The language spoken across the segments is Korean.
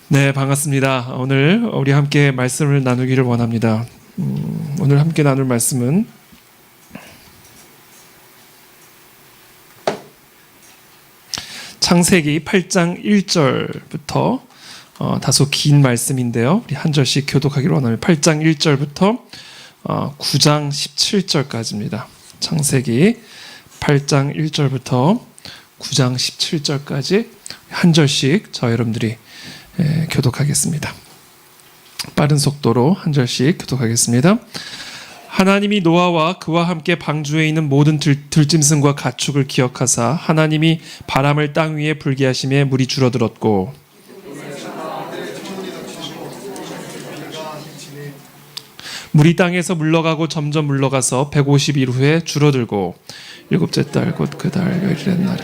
네, 반갑습니다. 오늘 우리 함께 말씀을 나누기를 원합니다. 오늘 함께 나눌 말씀은 창세기 8장 1절부터 다소 긴 말씀인데요. 우리 한 절씩 교독하기를 원합니다. 8장 1절부터 9장 17절까지입니다. 창세기 8장 1절부터 9장 17절까지 한 절씩 저 여러분들이 교독하겠습니다. 빠른 속도로 한 절씩 교독하겠습니다. 하나님이 노아와 그와 함께 방주에 있는 모든 들짐승과 가축을 기억하사 하나님이 바람을 땅 위에 불게 하심에 물이 줄어들었고 물이 땅에서 물러가고 점점 물러가서 150일 후에 줄어들고 일곱째 달 곧 그 달 열일의 날에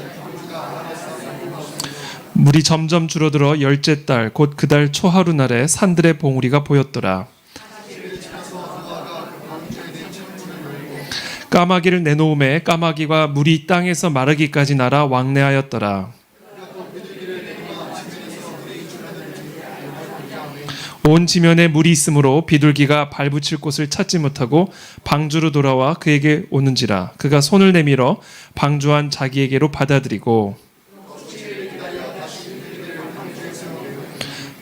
물이 점점 줄어들어 열째 달 곧 그 달 초하루 날에 산들의 봉우리가 보였더라. 까마귀를 내놓음에 까마귀가 물이 땅에서 마르기까지 날아 왕래하였더라. 온 지면에 물이 있으므로 비둘기가 발붙일 곳을 찾지 못하고 방주로 돌아와 그에게 오는지라. 그가 손을 내밀어 방주한 자기에게로 받아들이고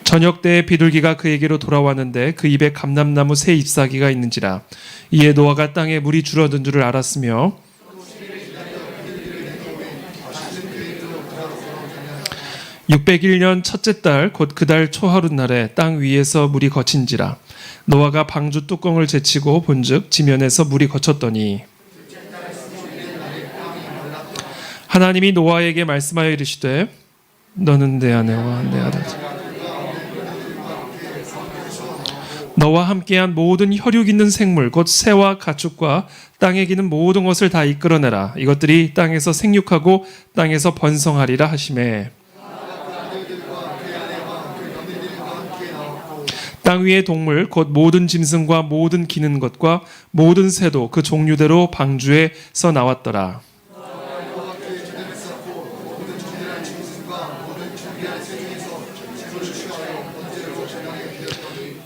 저녁 때에 비둘기가 그에게로 돌아왔는데 그 입에 감람나무 새 잎사귀가 있는지라. 이에 노아가 땅에 물이 줄어든 줄을 알았으며 601년 첫째 달 곧 그 달 초하루 날에 땅 위에서 물이 거친지라. 노아가 방주 뚜껑을 제치고 본즉 지면에서 물이 거쳤더니 하나님이 노아에게 말씀하여 이르시되 너는 내 아내와 내 아들 너와 함께한 모든 혈육 있는 생물 곧 새와 가축과 땅에 기는 모든 것을 다 이끌어내라. 이것들이 땅에서 생육하고 땅에서 번성하리라 하시매 땅 위의 동물 곧 모든 짐승과 모든 기는 것과 모든 새도 그 종류대로 방주에서 나왔더라.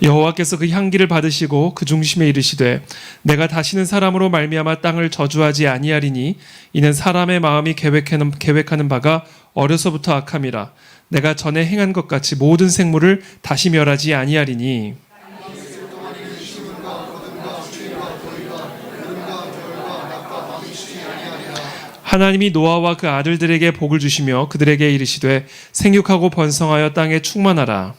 여호와께서 그 향기를 받으시고 그 중심에 이르시되 내가 다시는 사람으로 말미암아 땅을 저주하지 아니하리니 이는 사람의 마음이 계획하는 바가 어려서부터 악함이라. 내가 전에 행한 것 같이 모든 생물을 다시 멸하지 아니하리니 하나님이 노아와 그 아들들에게 복을 주시며 그들에게 이르시되 생육하고 번성하여 땅에 충만하라.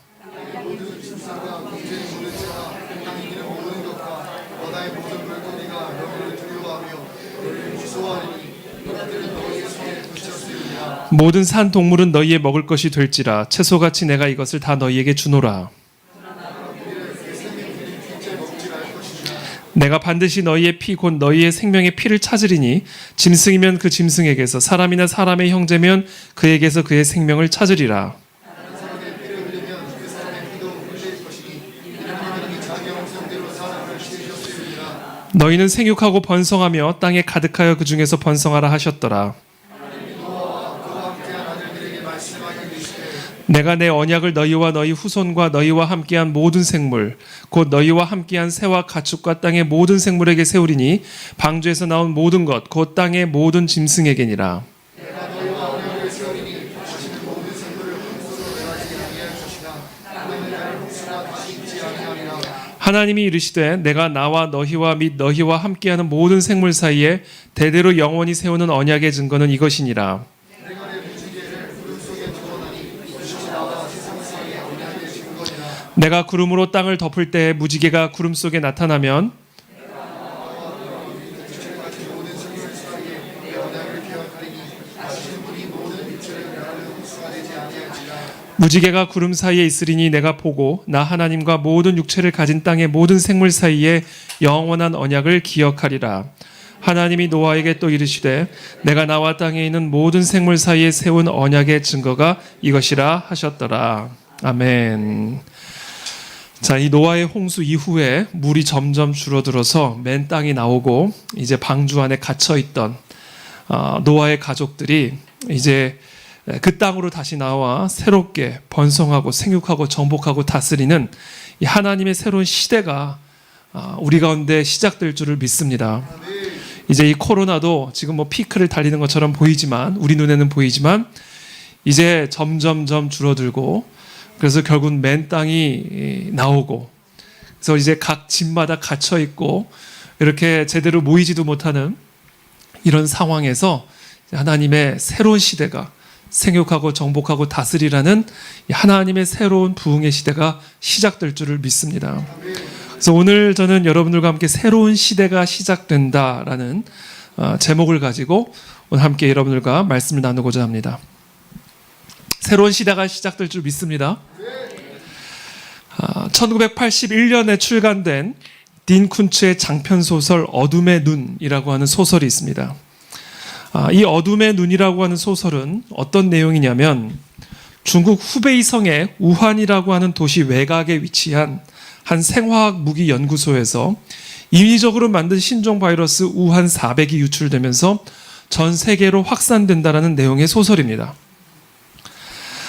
모든 산 동물은 너희의 먹을 것이 될지라. 채소같이 내가 이것을 다 너희에게 주노라. 내가 반드시 너희의 피 곧 너희의 생명의 피를 찾으리니 짐승이면 그 짐승에게서 사람이나 사람의 형제면 그에게서 그의 생명을 찾으리라. 너희는 생육하고 번성하며 땅에 가득하여 그 중에서 번성하라 하셨더라. 내가 내 언약을 너희와 너희 후손과 너희와 함께한 모든 생물 곧 너희와 함께한 새와 가축과 땅의 모든 생물에게 세우리니 방주에서 나온 모든 것 곧 땅의 모든 짐승에게니라. 하나님이 이르시되 내가 나와 너희와 및 너희와 함께하는 모든 생물 사이에 대대로 영원히 세우는 언약의 증거는 이것이니라. 내가 구름으로 땅을 덮을 때에 무지개가 구름 속에 나타나면 무지개가 구름 사이에 있으리니 내가 보고 나 하나님과 모든 육체를 가진 땅의 모든 생물 사이에 영원한 언약을 기억하리라. 하나님이 노아에게 또 이르시되 내가 나와 땅에 있는 모든 생물 사이에 세운 언약의 증거가 이것이라 하셨더라. 아멘. 자, 이 노아의 홍수 이후에 물이 점점 줄어들어서 맨 땅이 나오고 이제 방주 안에 갇혀 있던 노아의 가족들이 이제 그 땅으로 다시 나와 새롭게 번성하고 생육하고 정복하고 다스리는 이 하나님의 새로운 시대가 우리 가운데 시작될 줄을 믿습니다. 이제 이 코로나도 지금 뭐 피크를 달리는 것처럼 보이지만, 우리 눈에는 보이지만 이제 점점점 줄어들고, 그래서 결국은 맨 땅이 나오고, 그래서 이제 각 집마다 갇혀 있고 이렇게 제대로 모이지도 못하는 이런 상황에서 하나님의 새로운 시대가, 생육하고 정복하고 다스리라는 하나님의 새로운 부흥의 시대가 시작될 줄을 믿습니다. 그래서 오늘 저는 여러분들과 함께 새로운 시대가 시작된다라는 제목을 가지고 오늘 함께 여러분들과 말씀을 나누고자 합니다. 새로운 시대가 시작될 줄 믿습니다. 1981년에 출간된 딘 쿤츠의 장편소설 어둠의 눈이라고 하는 소설이 있습니다. 이 어둠의 눈이라고 하는 소설은 어떤 내용이냐면, 중국 후베이성의 우한이라고 하는 도시 외곽에 위치한 한 생화학 무기 연구소에서 인위적으로 만든 신종 바이러스 우한 400이 유출되면서 전 세계로 확산된다라는 내용의 소설입니다.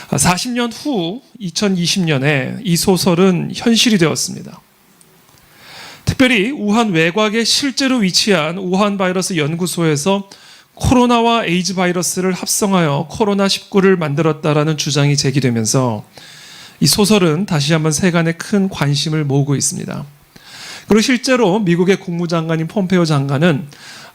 40년 후 2020년에 이 소설은 현실이 되었습니다. 특별히 우한 외곽에 실제로 위치한 우한 바이러스 연구소에서 코로나와 에이즈 바이러스를 합성하여 코로나19를 만들었다라는 주장이 제기되면서 이 소설은 다시 한번 세간에 큰 관심을 모으고 있습니다. 그리고 실제로 미국의 국무장관인 폼페이오 장관은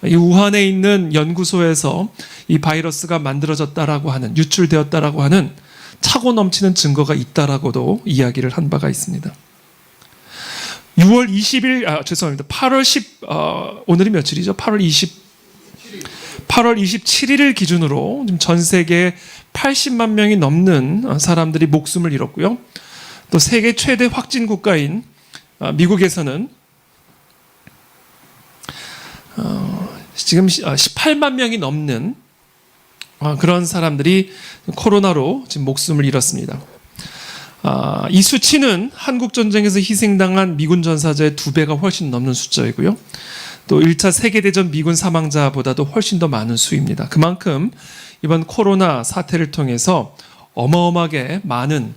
이 우한에 있는 연구소에서 이 바이러스가 만들어졌다라고 하는, 유출되었다라고 하는 차고 넘치는 증거가 있다라고도 이야기를 한 바가 있습니다. 8월 오늘이 며칠이죠? 8월 27일을 기준으로 전 세계 80만 명이 넘는 사람들이 목숨을 잃었고요. 또 세계 최대 확진 국가인 미국에서는 지금 18만 명이 넘는 그런 사람들이 코로나로 지금 목숨을 잃었습니다. 이 수치는 한국전쟁에서 희생당한 미군 전사자의 2배가 훨씬 넘는 숫자이고요. 또 1차 세계대전 미군 사망자보다도 훨씬 더 많은 수입니다. 그만큼 이번 코로나 사태를 통해서 어마어마하게 많은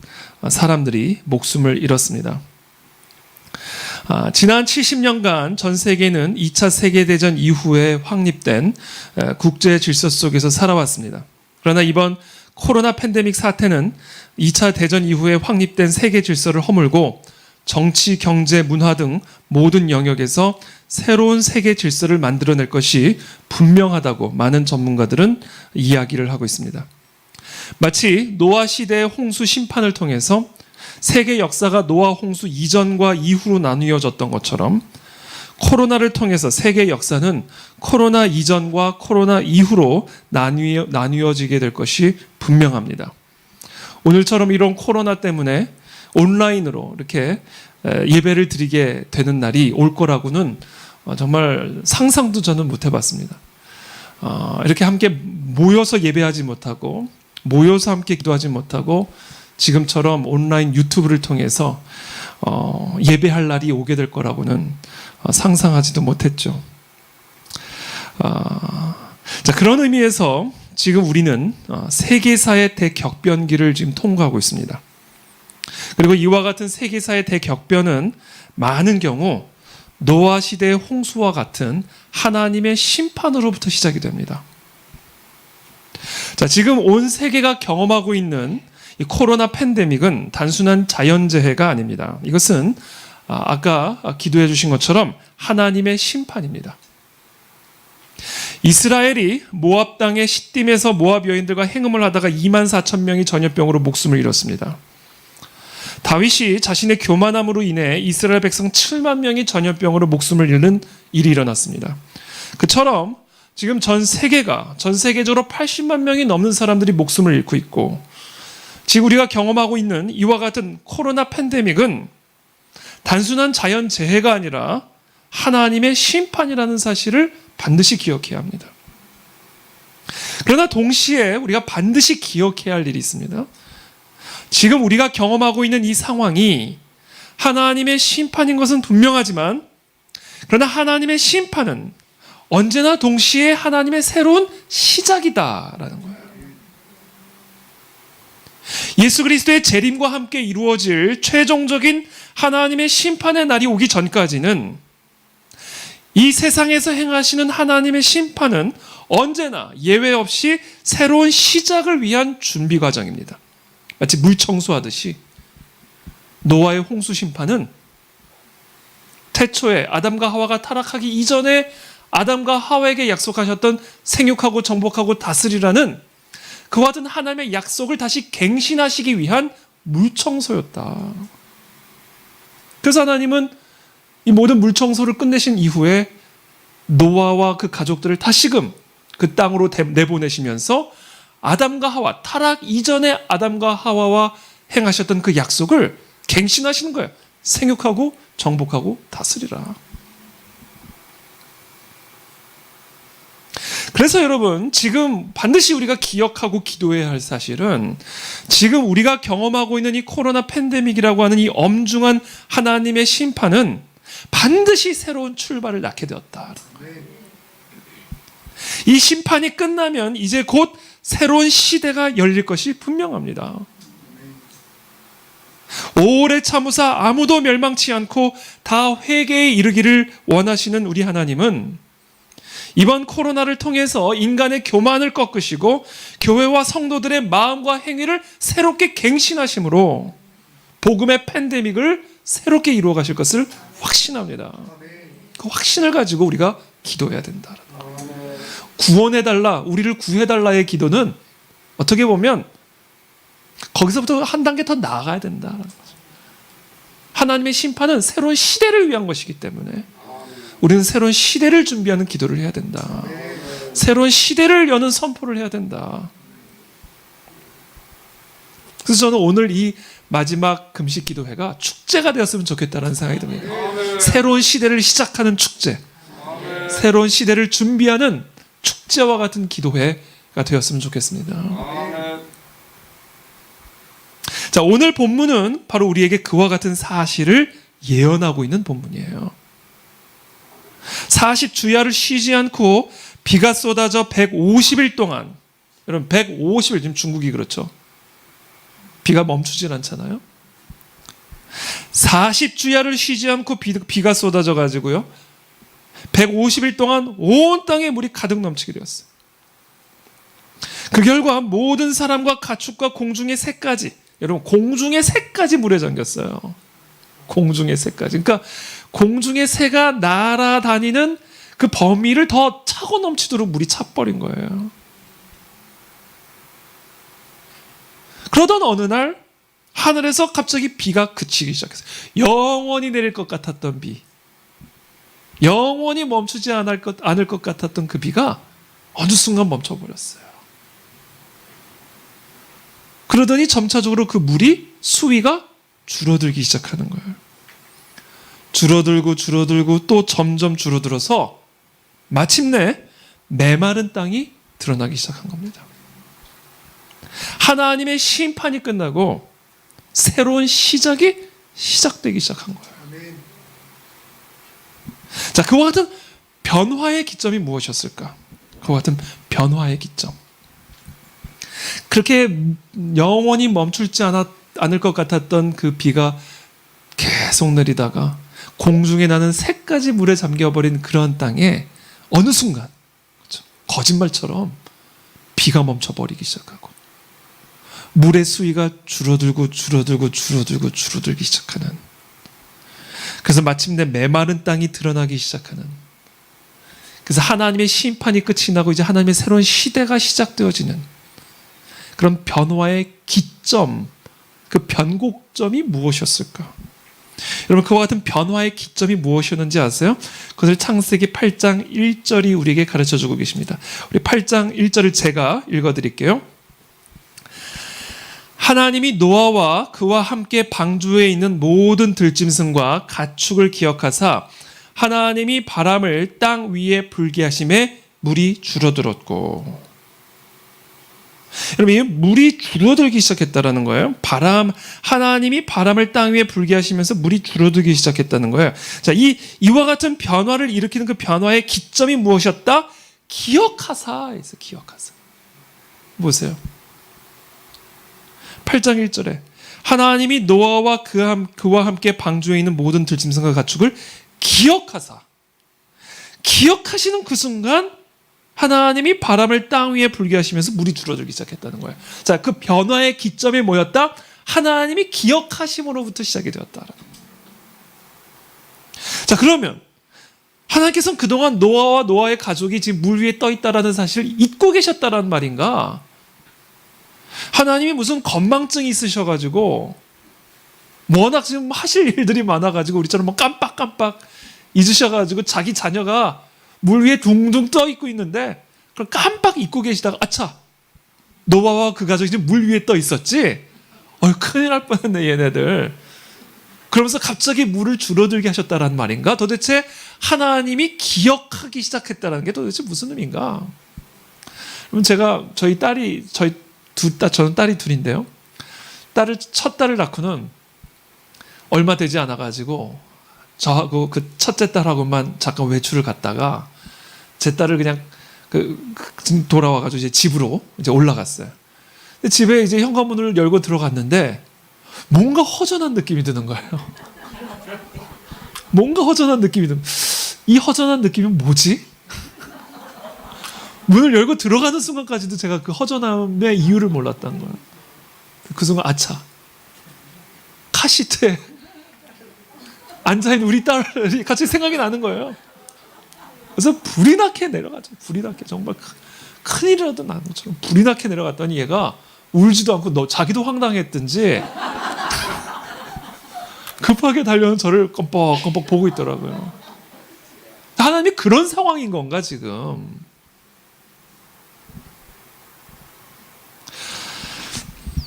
사람들이 목숨을 잃었습니다. 지난 70년간 전 세계는 2차 세계대전 이후에 확립된 국제 질서 속에서 살아왔습니다. 그러나 이번 코로나 팬데믹 사태는 2차 대전 이후에 확립된 세계 질서를 허물고 정치, 경제, 문화 등 모든 영역에서 새로운 세계 질서를 만들어낼 것이 분명하다고 많은 전문가들은 이야기를 하고 있습니다. 마치 노아 시대의 홍수 심판을 통해서 세계 역사가 노아 홍수 이전과 이후로 나뉘어졌던 것처럼 코로나를 통해서 세계 역사는 코로나 이전과 코로나 이후로 나뉘어지게 될 것이 분명합니다. 오늘처럼 이런 코로나 때문에 온라인으로 이렇게 예배를 드리게 되는 날이 올 거라고는 정말 상상도 저는 못 해봤습니다. 이렇게 함께 모여서 예배하지 못하고, 모여서 함께 기도하지 못하고, 지금처럼 온라인 유튜브를 통해서 예배할 날이 오게 될 거라고는 상상하지도 못했죠. 자, 그런 의미에서 지금 우리는 세계사의 대격변기를 지금 통과하고 있습니다. 그리고 이와 같은 세계사의 대격변은 많은 경우 노아 시대의 홍수와 같은 하나님의 심판으로부터 시작이 됩니다. 자, 지금 온 세계가 경험하고 있는 이 코로나 팬데믹은 단순한 자연재해가 아닙니다. 이것은 아까 기도해 주신 것처럼 하나님의 심판입니다. 이스라엘이 모압 땅의 시딤에서 모압 여인들과 행음을 하다가 24,000명이 전염병으로 목숨을 잃었습니다. 다윗이 자신의 교만함으로 인해 이스라엘 백성 7만 명이 전염병으로 목숨을 잃는 일이 일어났습니다. 그처럼 지금 전 세계적으로 80만 명이 넘는 사람들이 목숨을 잃고 있고, 지금 우리가 경험하고 있는 이와 같은 코로나 팬데믹은 단순한 자연재해가 아니라 하나님의 심판이라는 사실을 반드시 기억해야 합니다. 그러나 동시에 우리가 반드시 기억해야 할 일이 있습니다. 지금 우리가 경험하고 있는 이 상황이 하나님의 심판인 것은 분명하지만, 그러나 하나님의 심판은 언제나 동시에 하나님의 새로운 시작이다라는 거예요. 예수 그리스도의 재림과 함께 이루어질 최종적인 하나님의 심판의 날이 오기 전까지는 이 세상에서 행하시는 하나님의 심판은 언제나 예외 없이 새로운 시작을 위한 준비 과정입니다. 마치 물 청소하듯이 노아의 홍수 심판은 태초에 아담과 하와가 타락하기 이전에 아담과 하와에게 약속하셨던 생육하고 정복하고 다스리라는 그와 같은 하나님의 약속을 다시 갱신하시기 위한 물청소였다. 그래서 하나님은 이 모든 물청소를 끝내신 이후에 노아와 그 가족들을 다시금 그 땅으로 내보내시면서 아담과 하와, 타락 이전에 아담과 하와와 행하셨던 그 약속을 갱신하시는 거예요. 생육하고 정복하고 다스리라. 그래서 여러분, 지금 반드시 우리가 기억하고 기도해야 할 사실은 지금 우리가 경험하고 있는 이 코로나 팬데믹이라고 하는 이 엄중한 하나님의 심판은 반드시 새로운 출발을 낳게 되었다. 이 심판이 끝나면 이제 곧 새로운 시대가 열릴 것이 분명합니다. 오래 참으사 아무도 멸망치 않고 다 회개에 이르기를 원하시는 우리 하나님은 이번 코로나를 통해서 인간의 교만을 꺾으시고 교회와 성도들의 마음과 행위를 새롭게 갱신하심으로 복음의 팬데믹을 새롭게 이루어 가실 것을 확신합니다. 그 확신을 가지고 우리가 기도해야 된다. 구원해달라, 우리를 구해달라의 기도는 어떻게 보면 거기서부터 한 단계 더 나아가야 된다. 하나님의 심판은 새로운 시대를 위한 것이기 때문에 우리는 새로운 시대를 준비하는 기도를 해야 된다. 새로운 시대를 여는 선포를 해야 된다. 그래서 저는 오늘 이 마지막 금식 기도회가 축제가 되었으면 좋겠다는 생각이 듭니다. 새로운 시대를 시작하는 축제, 새로운 시대를 준비하는 축제와 같은 기도회가 되었으면 좋겠습니다. 자, 오늘 본문은 바로 우리에게 그와 같은 사실을 예언하고 있는 본문이에요. 40주야를 쉬지 않고 비가 쏟아져 150일 동안, 여러분 150일, 지금 중국이 그렇죠. 비가 멈추질 않잖아요. 40주야를 쉬지 않고 비가 쏟아져 가지고요 150일 동안 온 땅에 물이 가득 넘치게 되었어요. 그 결과 모든 사람과 가축과 공중의 새까지, 여러분 공중의 새까지 물에 잠겼어요. 공중의 새까지. 그러니까 공중의 새가 날아다니는 그 범위를 더 차고 넘치도록 물이 차버린 거예요. 그러던 어느 날 하늘에서 갑자기 비가 그치기 시작했어요. 영원히 내릴 것 같았던 비, 영원히 멈추지 않을 것 같았던 그 비가 어느 순간 멈춰버렸어요. 그러더니 점차적으로 그 물이 수위가 줄어들기 시작하는 거예요. 줄어들고 또 점점 줄어들어서 마침내 메마른 땅이 드러나기 시작한 겁니다. 하나님의 심판이 끝나고 새로운 시작이 시작되기 시작한 거예요. 자, 그와 같은 변화의 기점이 무엇이었을까? 그와 같은 변화의 기점. 그렇게 영원히 멈출지 않을 것 같았던 그 비가 계속 내리다가 공중에 나는 새까지 물에 잠겨버린 그런 땅에 어느 순간, 그렇죠? 거짓말처럼 비가 멈춰버리기 시작하고 물의 수위가 줄어들기 시작하는, 그래서 마침내 메마른 땅이 드러나기 시작하는, 그래서 하나님의 심판이 끝이 나고 이제 하나님의 새로운 시대가 시작되어지는 그런 변화의 기점, 그 변곡점이 무엇이었을까? 여러분, 그와 같은 변화의 기점이 무엇이었는지 아세요? 그것을 창세기 8장 1절이 우리에게 가르쳐주고 계십니다. 우리 8장 1절을 제가 읽어드릴게요. 하나님이 노아와 그와 함께 방주에 있는 모든 들짐승과 가축을 기억하사 하나님이 바람을 땅 위에 불게 하심에 물이 줄어들었고. 여러분, 이 물이 줄어들기 시작했다는 거예요. 하나님이 바람을 땅 위에 불게 하시면서 물이 줄어들기 시작했다는 거예요. 자, 이와 같은 변화를 일으키는 그 변화의 기점이 무엇이었다? 기억하사. 보세요. 8장 1절에 하나님이 노아와 그와 함께 방주에 있는 모든 들짐승과 가축을 기억하시는 그 순간 하나님이 바람을 땅 위에 불게 하시면서 물이 줄어들기 시작했다는 거예요. 자, 그 변화의 기점이 뭐였다? 하나님이 기억하심으로부터 시작이 되었다. 자, 그러면 하나님께서는 그동안 노아와 노아의 가족이 지금 물 위에 떠 있다라는 사실을 잊고 계셨다라는 말인가? 하나님이 무슨 건망증이 있으셔가지고 워낙 지금 하실 일들이 많아가지고 우리처럼 뭐 깜빡깜빡 잊으셔가지고 자기 자녀가 물 위에 둥둥 떠 있고 있는데 그걸 깜빡 잊고 계시다가 아차, 노아와 그 가족이 지금 물 위에 떠 있었지? 큰일 날 뻔했네 얘네들. 그러면서 갑자기 물을 줄어들게 하셨다라는 말인가? 도대체 하나님이 기억하기 시작했다는 게 도대체 무슨 의미인가? 그럼 제가 저는 딸이 둘인데요. 첫 딸을 낳고는 얼마 되지 않아가지고 저하고 그 첫째 딸하고만 잠깐 외출을 갔다가 제 딸을 그냥 돌아와가지고 이제 집으로 이제 올라갔어요. 근데 집에 이제 현관문을 열고 들어갔는데 뭔가 허전한 느낌이 드는 거예요. 뭔가 허전한 느낌이 이 허전한 느낌은 뭐지? 문을 열고 들어가는 순간까지도 제가 그 허전함의 이유를 몰랐다는 거예요. 그 순간 아차, 카시트에 앉아있는 우리 딸이 같이 생각이 나는 거예요. 그래서 불이 나게 내려가죠. 불이 나게 정말 큰일이라도 나는 것처럼 불이 나게 내려갔더니 얘가 울지도 않고 자기도 황당했든지 급하게 달려온 저를 껌뻑껌뻑 보고 있더라고요. 하나님이 그런 상황인 건가 지금?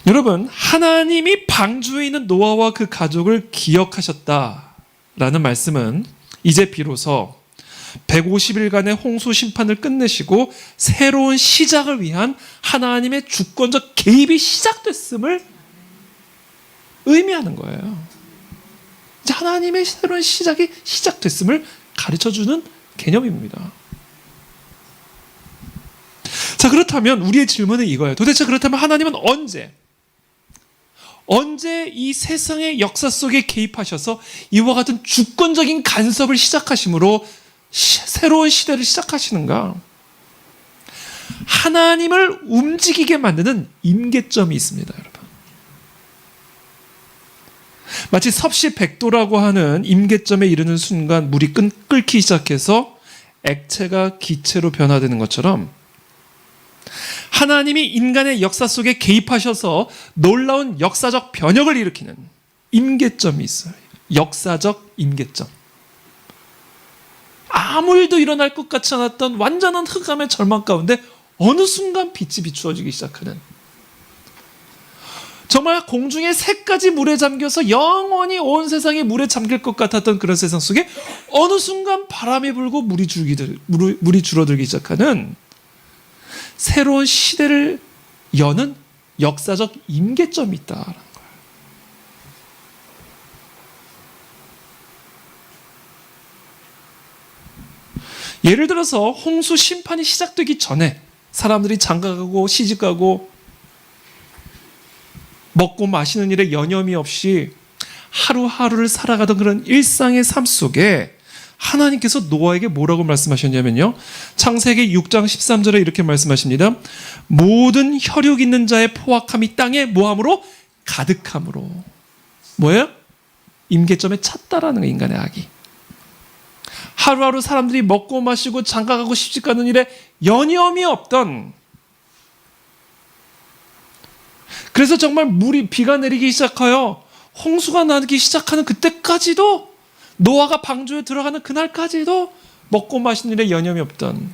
여러분, 하나님이 방주에 있는 노아와 그 가족을 기억하셨다라는 말씀은 이제 비로소 150일간의 홍수 심판을 끝내시고 새로운 시작을 위한 하나님의 주권적 개입이 시작됐음을 의미하는 거예요. 하나님의 새로운 시작이 시작됐음을 가르쳐주는 개념입니다. 자, 그렇다면 우리의 질문은 이거예요. 도대체 그렇다면 하나님은 언제 이 세상의 역사 속에 개입하셔서 이와 같은 주권적인 간섭을 시작하심으로 새로운 시대를 시작하시는가? 하나님을 움직이게 만드는 임계점이 있습니다, 여러분. 마치 섭씨 100도라고 하는 임계점에 이르는 순간 물이 끓기 시작해서 액체가 기체로 변화되는 것처럼 하나님이 인간의 역사 속에 개입하셔서 놀라운 역사적 변혁을 일으키는 임계점이 있어요. 역사적 임계점. 아무 일도 일어날 것 같지 않았던 완전한 흑암의 절망 가운데 어느 순간 빛이 비추어지기 시작하는, 정말 공중에 새까지 물에 잠겨서 영원히 온 세상이 물에 잠길 것 같았던 그런 세상 속에 어느 순간 바람이 불고 물이 줄어들기 시작하는 새로운 시대를 여는 역사적 임계점이 있다라는 거예요. 예를 들어서 홍수 심판이 시작되기 전에 사람들이 장가가고 시집가고 먹고 마시는 일에 여념이 없이 하루하루를 살아가던 그런 일상의 삶 속에 하나님께서 노아에게 뭐라고 말씀하셨냐면요, 창세기 6장 13절에 이렇게 말씀하십니다. 모든 혈육 있는 자의 포악함이 땅에 뭐함으로? 가득함으로. 뭐예요? 임계점에 찼다라는 거예요, 인간의 악이. 하루하루 사람들이 먹고 마시고 장가가고 시집가는 일에 여념이 없던, 그래서 정말 비가 내리기 시작하여 홍수가 나기 시작하는 그때까지도, 노아가 방주에 들어가는 그날까지도 먹고 마시는 일에 여념이 없던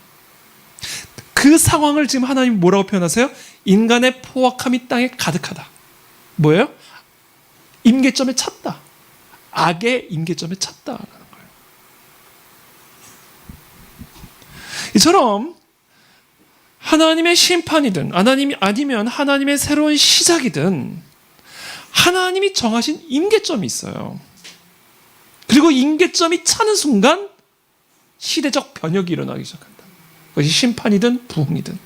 그 상황을 지금 하나님 뭐라고 표현하세요? 인간의 포악함이 땅에 가득하다. 뭐예요? 임계점에 찼다. 악의 임계점에 찼다라는 거예요. 이처럼 하나님의 심판이든 아니면 하나님의 새로운 시작이든 하나님이 정하신 임계점이 있어요. 그리고 임계점이 차는 순간 시대적 변혁이 일어나기 시작한다. 그것이 심판이든 부흥이든.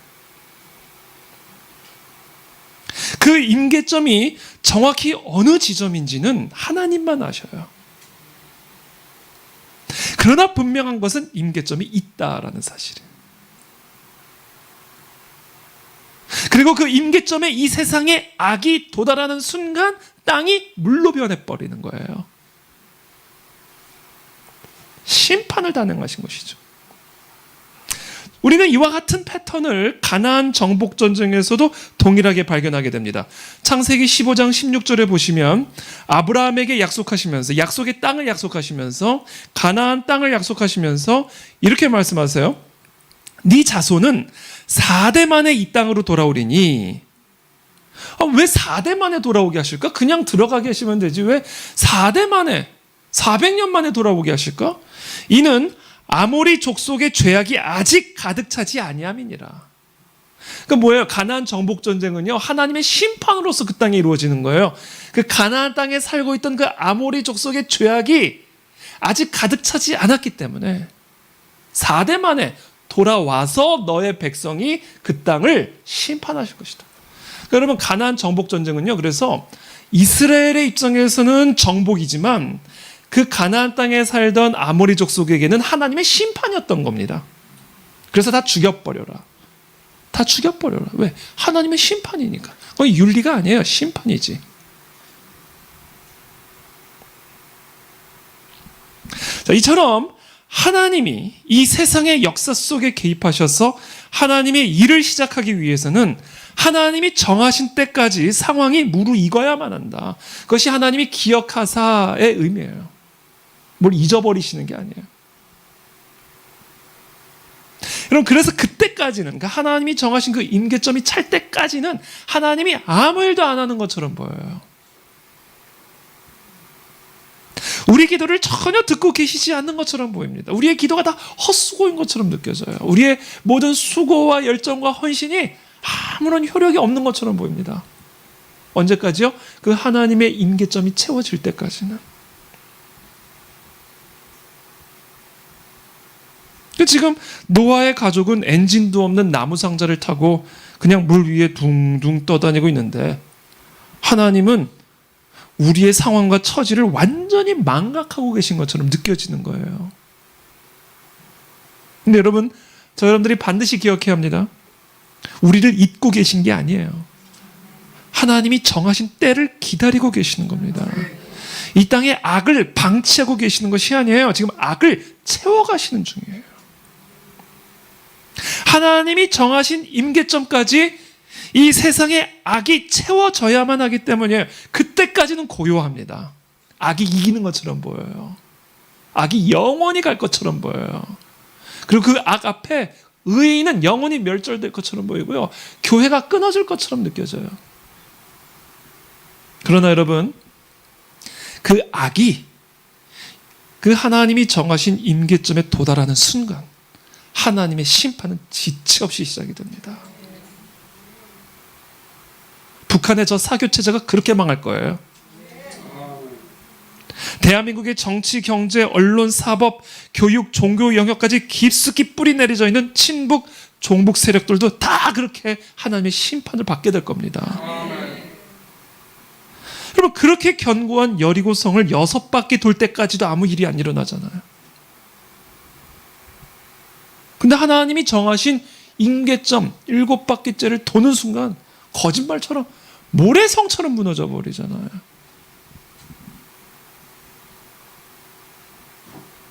그 임계점이 정확히 어느 지점인지는 하나님만 아셔요. 그러나 분명한 것은 임계점이 있다라는 사실이에요. 그리고 그 임계점에 이 세상에 악이 도달하는 순간 땅이 물로 변해버리는 거예요. 심판을 단행하신 것이죠. 우리는 이와 같은 패턴을 가나안 정복 전쟁에서도 동일하게 발견하게 됩니다. 창세기 15장 16절에 보시면 아브라함에게 약속하시면서 약속의 땅을 약속하시면서 가나안 땅을 약속하시면서 이렇게 말씀하세요. 네 자손은 4대 만에 이 땅으로 돌아오리니. 왜 4대 만에 돌아오게 하실까? 그냥 들어가게 하시면 되지 왜 4대 만에 400년 만에 돌아오게 하실까? 이는 아모리 족속의 죄악이 아직 가득 차지 아니함이니라. 그러니까 뭐예요? 가나안 정복 전쟁은요, 하나님의 심판으로서 그 땅에 이루어지는 거예요. 그 가나안 땅에 살고 있던 그 아모리 족속의 죄악이 아직 가득 차지 않았기 때문에 4대 만에 돌아와서 너의 백성이 그 땅을 심판하실 것이다. 그러니까 여러분, 가나안 정복 전쟁은요, 그래서 이스라엘의 입장에서는 정복이지만 그 가나안 땅에 살던 아모리 족속에게는 하나님의 심판이었던 겁니다. 그래서 다 죽여버려라. 다 죽여버려라. 왜? 하나님의 심판이니까. 그건 윤리가 아니에요. 심판이지. 자, 이처럼 하나님이 이 세상의 역사 속에 개입하셔서 하나님의 일을 시작하기 위해서는 하나님이 정하신 때까지 상황이 무르익어야만 한다. 그것이 하나님이 기억하사의 의미예요. 뭘 잊어버리시는 게 아니에요. 여러분, 그래서 그때까지는, 그러니까 하나님이 정하신 그 임계점이 찰 때까지는 하나님이 아무 일도 안 하는 것처럼 보여요. 우리 기도를 전혀 듣고 계시지 않는 것처럼 보입니다. 우리의 기도가 다 헛수고인 것처럼 느껴져요. 우리의 모든 수고와 열정과 헌신이 아무런 효력이 없는 것처럼 보입니다. 언제까지요? 그 하나님의 임계점이 채워질 때까지는. 지금 노아의 가족은 엔진도 없는 나무 상자를 타고 그냥 물 위에 둥둥 떠다니고 있는데 하나님은 우리의 상황과 처지를 완전히 망각하고 계신 것처럼 느껴지는 거예요. 근데 여러분, 여러분들이 반드시 기억해야 합니다. 우리를 잊고 계신 게 아니에요. 하나님이 정하신 때를 기다리고 계시는 겁니다. 이 땅에 악을 방치하고 계시는 것이 아니에요. 지금 악을 채워가시는 중이에요. 하나님이 정하신 임계점까지 이 세상에 악이 채워져야만 하기 때문에 그때까지는 고요합니다. 악이 이기는 것처럼 보여요. 악이 영원히 갈 것처럼 보여요. 그리고 그 악 앞에 의인은 영원히 멸절될 것처럼 보이고요. 교회가 끊어질 것처럼 느껴져요. 그러나 여러분, 그 악이 그 하나님이 정하신 임계점에 도달하는 순간 하나님의 심판은 지체 없이 시작이 됩니다. 북한의 저 사교체제가 그렇게 망할 거예요. 대한민국의 정치, 경제, 언론, 사법, 교육, 종교 영역까지 깊숙이 뿌리 내려져 있는 친북, 종북 세력들도 다 그렇게 하나님의 심판을 받게 될 겁니다. 여러분, 그렇게 견고한 여리고성을 6바퀴 돌 때까지도 아무 일이 안 일어나잖아요. 근데 하나님이 정하신 임계점 7바퀴째를 도는 순간 거짓말처럼 모래성처럼 무너져 버리잖아요.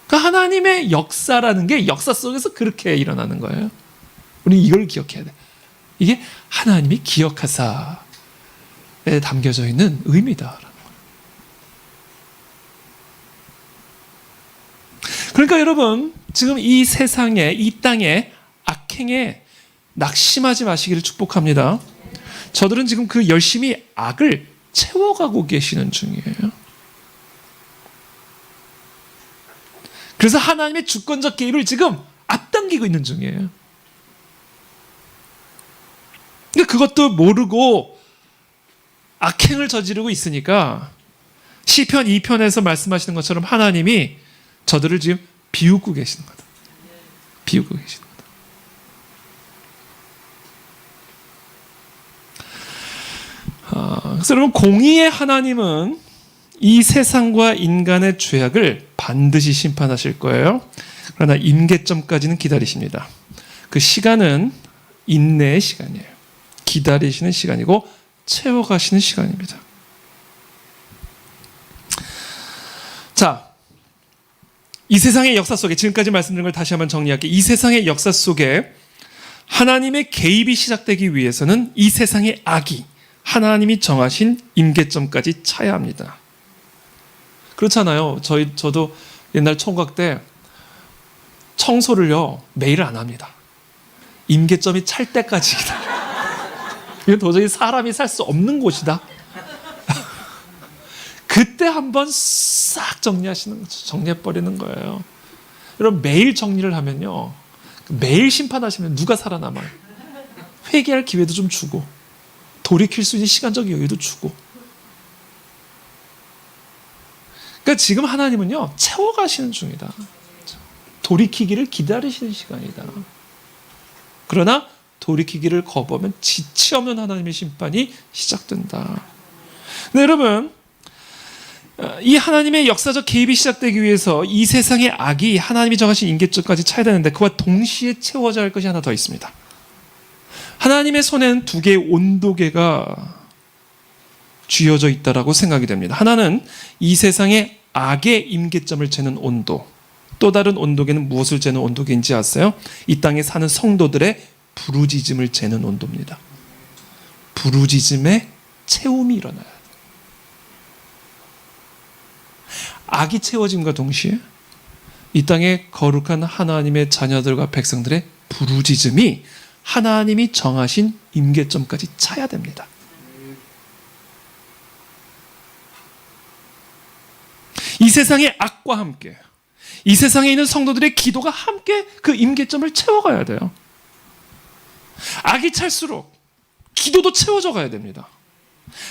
그러니까 하나님의 역사라는 게 역사 속에서 그렇게 일어나는 거예요. 우리 이걸 기억해야 돼. 이게 하나님이 기억하사에 담겨져 있는 의미다. 그러니까 여러분, 지금 이 세상에, 이 땅에 악행에 낙심하지 마시기를 축복합니다. 저들은 지금 그 열심히 악을 채워가고 계시는 중이에요. 그래서 하나님의 주권적 개입을 지금 앞당기고 있는 중이에요. 근데 그것도 모르고 악행을 저지르고 있으니까 시편 2편에서 말씀하시는 것처럼 하나님이 저들을 지금 비웃고 계시는 거다. 비웃고 계시는 거다. 그래서 여러분, 공의의 하나님은 이 세상과 인간의 죄악을 반드시 심판하실 거예요. 그러나 임계점까지는 기다리십니다. 그 시간은 인내의 시간이에요. 기다리시는 시간이고 채워가시는 시간입니다. 자, 이 세상의 역사 속에, 지금까지 말씀드린 걸 다시 한번 정리할게요. 이 세상의 역사 속에 하나님의 개입이 시작되기 위해서는 이 세상의 악이 하나님이 정하신 임계점까지 차야 합니다. 그렇잖아요. 저도 옛날 총각 때 청소를요, 매일 안 합니다. 임계점이 찰 때까지 기다려요. 이건 도저히 사람이 살 수 없는 곳이다. 그때 한번 싹 정리하시는 거죠. 정리해버리는 거예요. 여러분, 매일 정리를 하면요, 매일 심판하시면 누가 살아남아요? 회개할 기회도 좀 주고, 돌이킬 수 있는 시간적 여유도 주고. 그러니까 지금 하나님은요, 채워가시는 중이다. 돌이키기를 기다리시는 시간이다. 그러나 돌이키기를 거부하면 지치 없는 하나님의 심판이 시작된다. 근데 여러분, 이 하나님의 역사적 개입이 시작되기 위해서 이 세상의 악이 하나님이 정하신 임계점까지 차야 되는데, 그와 동시에 채워져야 할 것이 하나 더 있습니다. 하나님의 손에는 두 개의 온도계가 쥐어져 있다라고 생각이 됩니다. 하나는 이 세상의 악의 임계점을 재는 온도, 또 다른 온도계는 무엇을 재는 온도계인지 아세요? 이 땅에 사는 성도들의 부르짖음을 재는 온도입니다. 부르짖음의 채움이 일어나요. 악이 채워짐과 동시에 이 땅에 거룩한 하나님의 자녀들과 백성들의 부르짖음이 하나님이 정하신 임계점까지 차야 됩니다. 이 세상의 악과 함께, 이 세상에 있는 성도들의 기도가 함께 그 임계점을 채워가야 돼요. 악이 찰수록 기도도 채워져 가야 됩니다.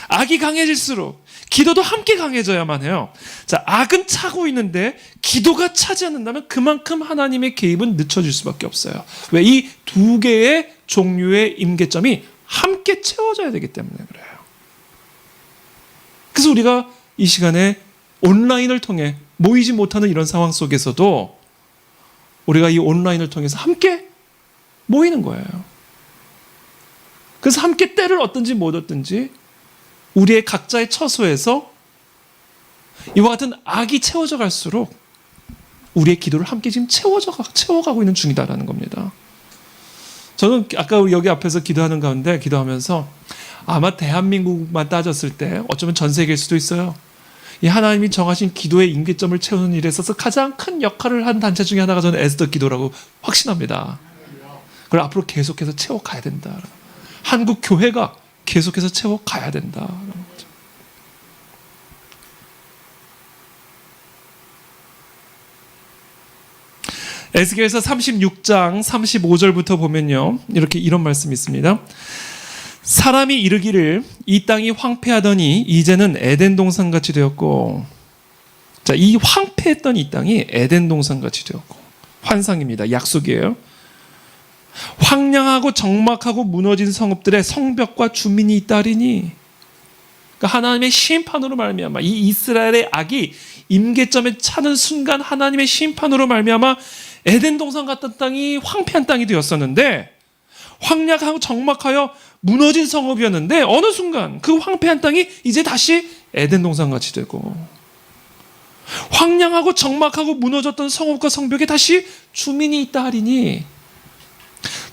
악이 강해질수록 기도도 함께 강해져야만 해요. 자, 악은 차고 있는데 기도가 차지 않는다면 그만큼 하나님의 개입은 늦춰질 수밖에 없어요. 왜? 이 두 개의 종류의 임계점이 함께 채워져야 되기 때문에 그래요. 그래서 우리가 이 시간에 온라인을 통해 모이지 못하는 이런 상황 속에서도 우리가 이 온라인을 통해서 함께 모이는 거예요. 그래서 함께 때를 얻든지 못 얻든지 우리의 각자의 처소에서 이와 같은 악이 채워져 갈수록 우리의 기도를 함께 지금 채워가고 있는 중이다라는 겁니다. 저는 아까 여기 앞에서 기도하는 가운데 기도하면서 아마 대한민국만 따졌을 때 어쩌면 전 세계일 수도 있어요. 이 하나님이 정하신 기도의 임계점을 채우는 일에 있어서 가장 큰 역할을 한 단체 중에 하나가 저는 에스더 기도라고 확신합니다. 그걸 앞으로 계속해서 채워가야 된다. 한국 교회가 계속해서 채워가야 된다. 에스겔서 36장 35절부터 보면요, 이런 말씀이 있습니다. 사람이 이르기를 이 땅이 황폐하더니 이제는 에덴 동산같이 되었고, 자, 이 황폐했던 이 땅이 에덴 동산같이 되었고, 환상입니다. 약속이에요. 황량하고 적막하고 무너진 성읍들의 성벽과 주민이 있다리니, 그러니까 하나님의 심판으로 말미암아 이 이스라엘의 악이 임계점에 차는 순간 하나님의 심판으로 말미암아 에덴 동산 같은 땅이 황폐한 땅이 되었었는데, 황량하고 적막하여 무너진 성읍이었는데 어느 순간 그 황폐한 땅이 이제 다시 에덴 동산같이 되고, 황량하고 적막하고 무너졌던 성읍과 성벽에 다시 주민이 있다 하리니,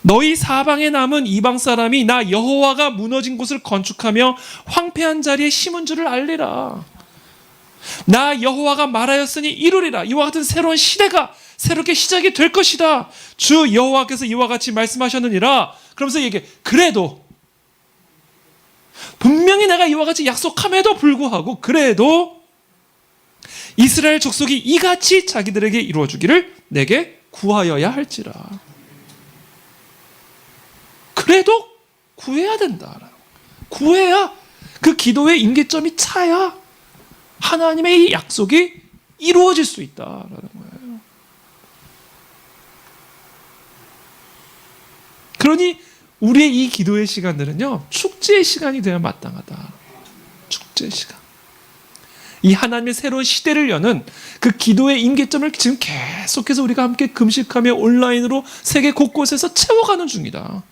너희 사방에 남은 이방 사람이 나 여호와가 무너진 곳을 건축하며 황폐한 자리에 심은 줄을 알리라. 나 여호와가 말하였으니 이루리라. 이와 같은 새로운 시대가 새롭게 시작이 될 것이다. 주 여호와께서 이와 같이 말씀하셨느니라. 그러면서 얘기해. 그래도 분명히 내가 이와 같이 약속함에도 불구하고 그래도 이스라엘 족속이 이같이 자기들에게 이루어주기를 내게 구하여야 할지라. 그래도 구해야 된다. 구해야 그 기도의 임계점이 차야 하나님의 이 약속이 이루어질 수 있다라는 거예요. 그러니 우리의 이 기도의 시간들은요, 축제의 시간이 되어야 마땅하다. 축제 시간. 이 하나님의 새로운 시대를 여는 그 기도의 임계점을 지금 계속해서 우리가 함께 금식하며 온라인으로 세계 곳곳에서 채워가는 중이다.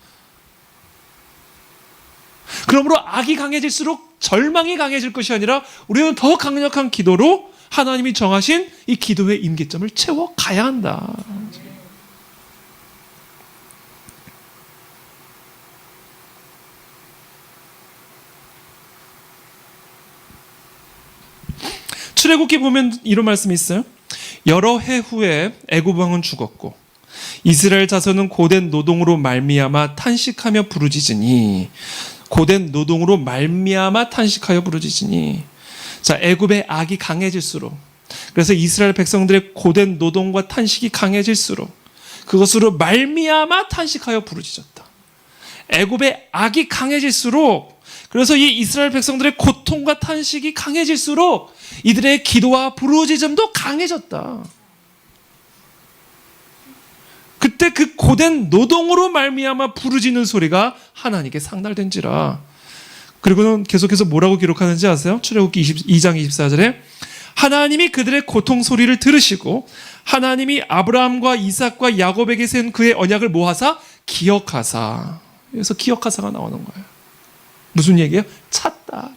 그러므로 악이 강해질수록 절망이 강해질 것이 아니라 우리는 더 강력한 기도로 하나님이 정하신 이 기도의 임계점을 채워가야 한다. 출애굽기 보면 이런 말씀이 있어요. 여러 해 후에 애굽 왕은 죽었고 이스라엘 자손은 고된 노동으로 말미암아 탄식하며 부르짖으니 고된 노동으로 말미암아 탄식하여 부르짖으니. 자, 애굽의 악이 강해질수록, 그래서 이스라엘 백성들의 고된 노동과 탄식이 강해질수록 그것으로 말미암아 탄식하여 부르짖었다. 애굽의 악이 강해질수록, 그래서 이 이스라엘 백성들의 고통과 탄식이 강해질수록 이들의 기도와 부르짖음도 강해졌다. 그때 그 고된 노동으로 말미암아 부르짖는 소리가 하나님께 상달된지라. 그리고는 계속해서 뭐라고 기록하는지 아세요? 출애굽기 2장 24절에 하나님이 그들의 고통 소리를 들으시고 하나님이 아브라함과 이삭과 야곱에게 세운 그의 언약을 뭐하사? 기억하사. 그래서 기억하사가 나오는 거예요. 무슨 얘기예요? 찾다.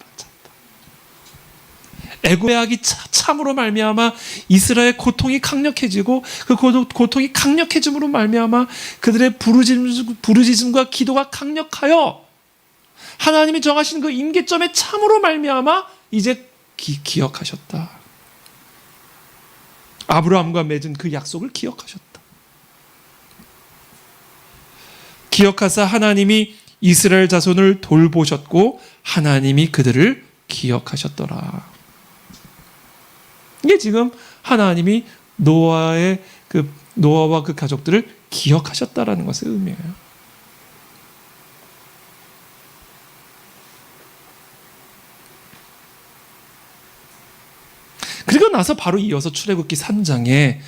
애굽의 악이 참으로 말미암아 이스라엘의 고통이 강력해지고 그 고통이 강력해짐으로 말미암아 그들의 부르짖음과 기도가 강력하여 하나님이 정하신 그 임계점에 참으로 말미암아 이제 기억하셨다. 아브라함과 맺은 그 약속을 기억하셨다. 기억하사 하나님이 이스라엘 자손을 돌보셨고 하나님이 그들을 기억하셨더라. 이게 지금 하나님이 노아와 그 가족들을 기억하셨다라는 것의 의미예요. 그리고 나서 바로 이어서 출애굽기 3장에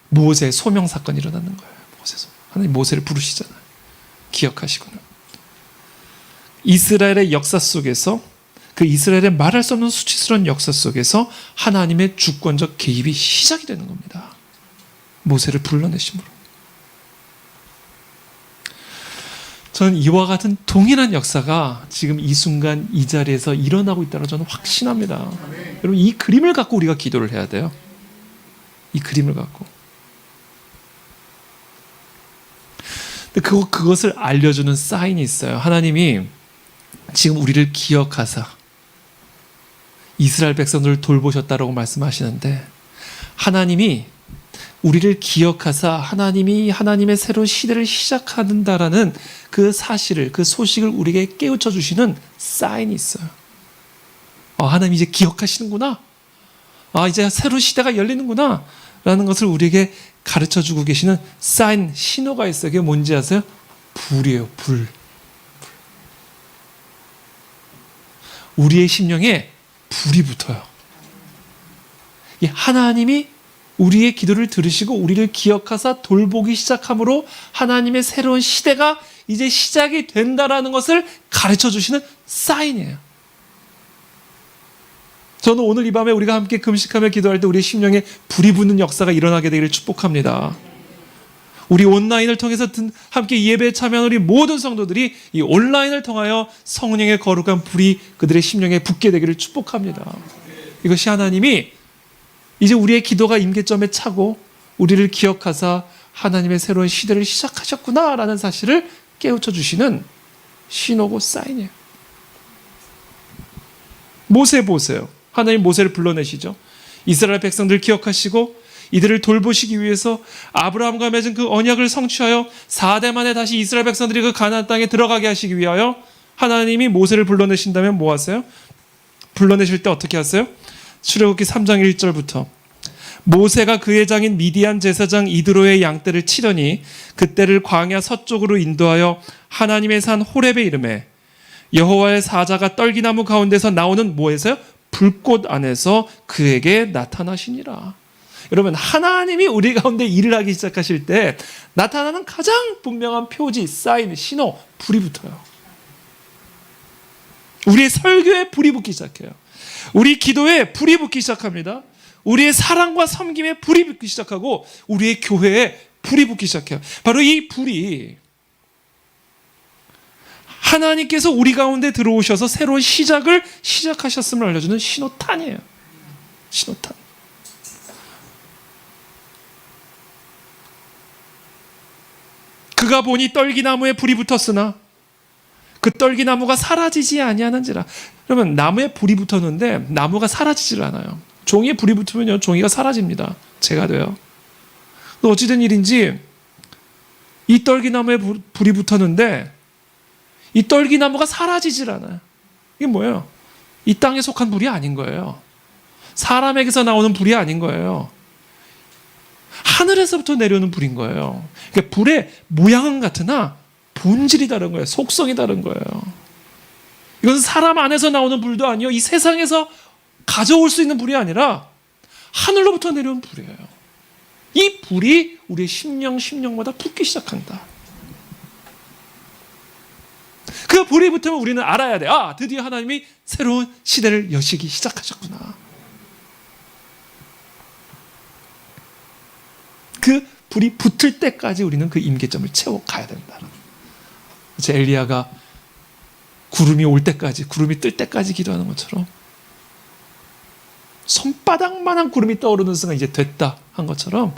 모세 소명 사건이 일어나는 거예요. 하나님 모세를 부르시잖아요. 기억하시고는. 이스라엘의 역사 속에서, 그 이스라엘의 말할 수 없는 수치스러운 역사 속에서 하나님의 주권적 개입이 시작이 되는 겁니다. 모세를 불러내심으로. 저는 이와 같은 동일한 역사가 지금 이 순간 이 자리에서 일어나고 있다고 저는 확신합니다. 여러분, 이 그림을 갖고 우리가 기도를 해야 돼요. 이 그림을 갖고. 근데 그것을 알려주는 사인이 있어요. 하나님이 지금 우리를 기억하사 이스라엘 백성들을 돌보셨다라고 말씀하시는데, 하나님이 우리를 기억하사 하나님이 하나님의 새로운 시대를 시작한다라는 그 사실을, 그 소식을 우리에게 깨우쳐 주시는 사인이 있어요. 하나님이 이제 기억하시는구나. 이제 새로운 시대가 열리는구나. 라는 것을 우리에게 가르쳐 주고 계시는 사인, 신호가 있어요. 그게 뭔지 아세요? 불이에요. 불. 우리의 심령에 불이 붙어요. 하나님이 우리의 기도를 들으시고 우리를 기억하사 돌보기 시작함으로 하나님의 새로운 시대가 이제 시작이 된다라는 것을 가르쳐 주시는 사인이에요. 저는 오늘 이 밤에 우리가 함께 금식하며 기도할 때 우리의 심령에 불이 붙는 역사가 일어나게 되기를 축복합니다. 우리 온라인을 통해서 함께 예배에 참여한 우리 모든 성도들이 이 온라인을 통하여 성령의 거룩한 불이 그들의 심령에 붙게 되기를 축복합니다. 이것이 하나님이 이제 우리의 기도가 임계점에 차고 우리를 기억하사 하나님의 새로운 시대를 시작하셨구나라는 사실을 깨우쳐 주시는 신호고 사인이에요. 모세 보세요. 하나님 모세를 불러내시죠. 이스라엘 백성들 기억하시고 이들을 돌보시기 위해서 아브라함과 맺은 그 언약을 성취하여 4대 만에 다시 이스라엘 백성들이 그 가나안 땅에 들어가게 하시기 위하여 하나님이 모세를 불러내신다면 뭐 하세요? 불러내실 때 어떻게 하세요? 출애굽기 3장 1절부터 모세가 그의 장인 미디안 제사장 이드로의 양떼를 치더니 그떼를 광야 서쪽으로 인도하여 하나님의 산 호렙에 이르매 여호와의 사자가 떨기나무 가운데서 나오는 뭐에서요? 불꽃 안에서 그에게 나타나시니라. 여러분, 하나님이 우리 가운데 일을 하기 시작하실 때 나타나는 가장 분명한 표지, 사인, 신호, 불이 붙어요. 우리의 설교에 불이 붙기 시작해요. 우리 기도에 불이 붙기 시작합니다. 우리의 사랑과 섬김에 불이 붙기 시작하고 우리의 교회에 불이 붙기 시작해요. 바로 이 불이 하나님께서 우리 가운데 들어오셔서 새로운 시작을 시작하셨음을 알려주는 신호탄이에요. 신호탄. 그가 보니 떨기나무에 불이 붙었으나 그 떨기나무가 사라지지 아니하는지라. 그러면 나무에 불이 붙었는데 나무가 사라지질 않아요. 종이에 불이 붙으면요, 종이가 사라집니다. 재가 돼요. 어찌된 일인지 이 떨기나무에 불이 붙었는데 이 떨기나무가 사라지질 않아요. 이게 뭐예요? 이 땅에 속한 불이 아닌 거예요. 사람에게서 나오는 불이 아닌 거예요. 하늘에서부터 내려오는 불인 거예요. 그러니까 불의 모양은 같으나 본질이 다른 거예요. 속성이 다른 거예요. 이것은 사람 안에서 나오는 불도 아니요, 이 세상에서 가져올 수 있는 불이 아니라 하늘로부터 내려온 불이에요. 이 불이 우리의 심령마다 붙기 시작한다. 그 불이 붙으면 우리는 알아야 돼. 아, 드디어 하나님이 새로운 시대를 여시기 시작하셨구나. 그 불이 붙을 때까지 우리는 그 임계점을 채워가야 된다. 그래서 엘리야가 구름이 올 때까지, 구름이 뜰 때까지 기도하는 것처럼 손바닥만한 구름이 떠오르는 순간 이제 됐다 한 것처럼,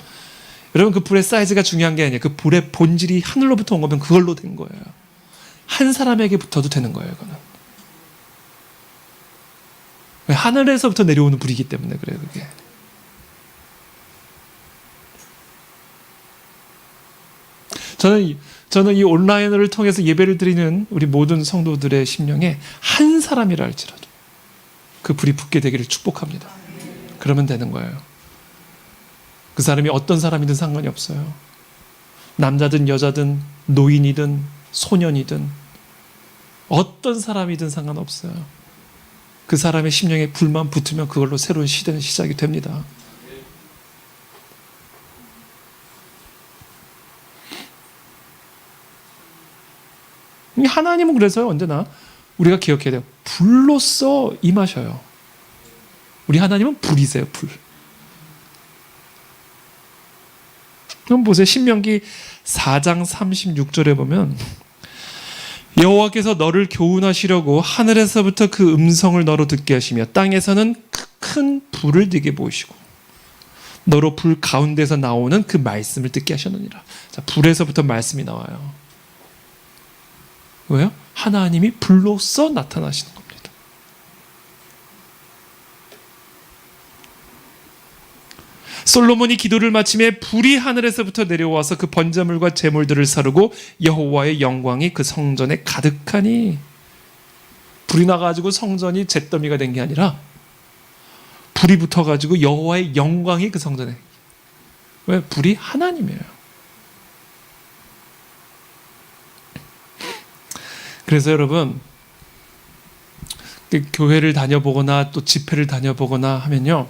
여러분, 그 불의 사이즈가 중요한 게 아니에요. 그 불의 본질이 하늘로부터 온 거면 그걸로 된 거예요. 한 사람에게 붙어도 되는 거예요. 그거는 하늘에서부터 내려오는 불이기 때문에 그래요. 그게 저는 이 온라인을 통해서 예배를 드리는 우리 모든 성도들의 심령에 한 사람이라 할지라도 그 불이 붙게 되기를 축복합니다. 그러면 되는 거예요. 그 사람이 어떤 사람이든 상관이 없어요. 남자든 여자든 노인이든 소년이든 어떤 사람이든 상관없어요. 그 사람의 심령에 불만 붙으면 그걸로 새로운 시대는 시작이 됩니다. 하나님은 그래서 언제나 우리가 기억해야 돼요. 불로써 임하셔요. 우리 하나님은 불이세요. 불. 그럼 보세요. 신명기 4장 36절에 보면 여호와께서 너를 교훈하시려고 하늘에서부터 그 음성을 너로 듣게 하시며 땅에서는 큰 불을 되게 보이시고 너로 불 가운데서 나오는 그 말씀을 듣게 하셨느니라. 자, 불에서부터 말씀이 나와요. 왜요? 하나님이 불로써 나타나시는 겁니다. 솔로몬이 기도를 마침에 불이 하늘에서부터 내려와서 그 번제물과 제물들을 사르고 여호와의 영광이 그 성전에 가득하니, 불이 나가지고 성전이 잿더미가 된 게 아니라 불이 붙어가지고 여호와의 영광이 그 성전에. 왜? 불이 하나님이에요. 그래서 여러분, 교회를 다녀보거나 또 집회를 다녀보거나 하면요,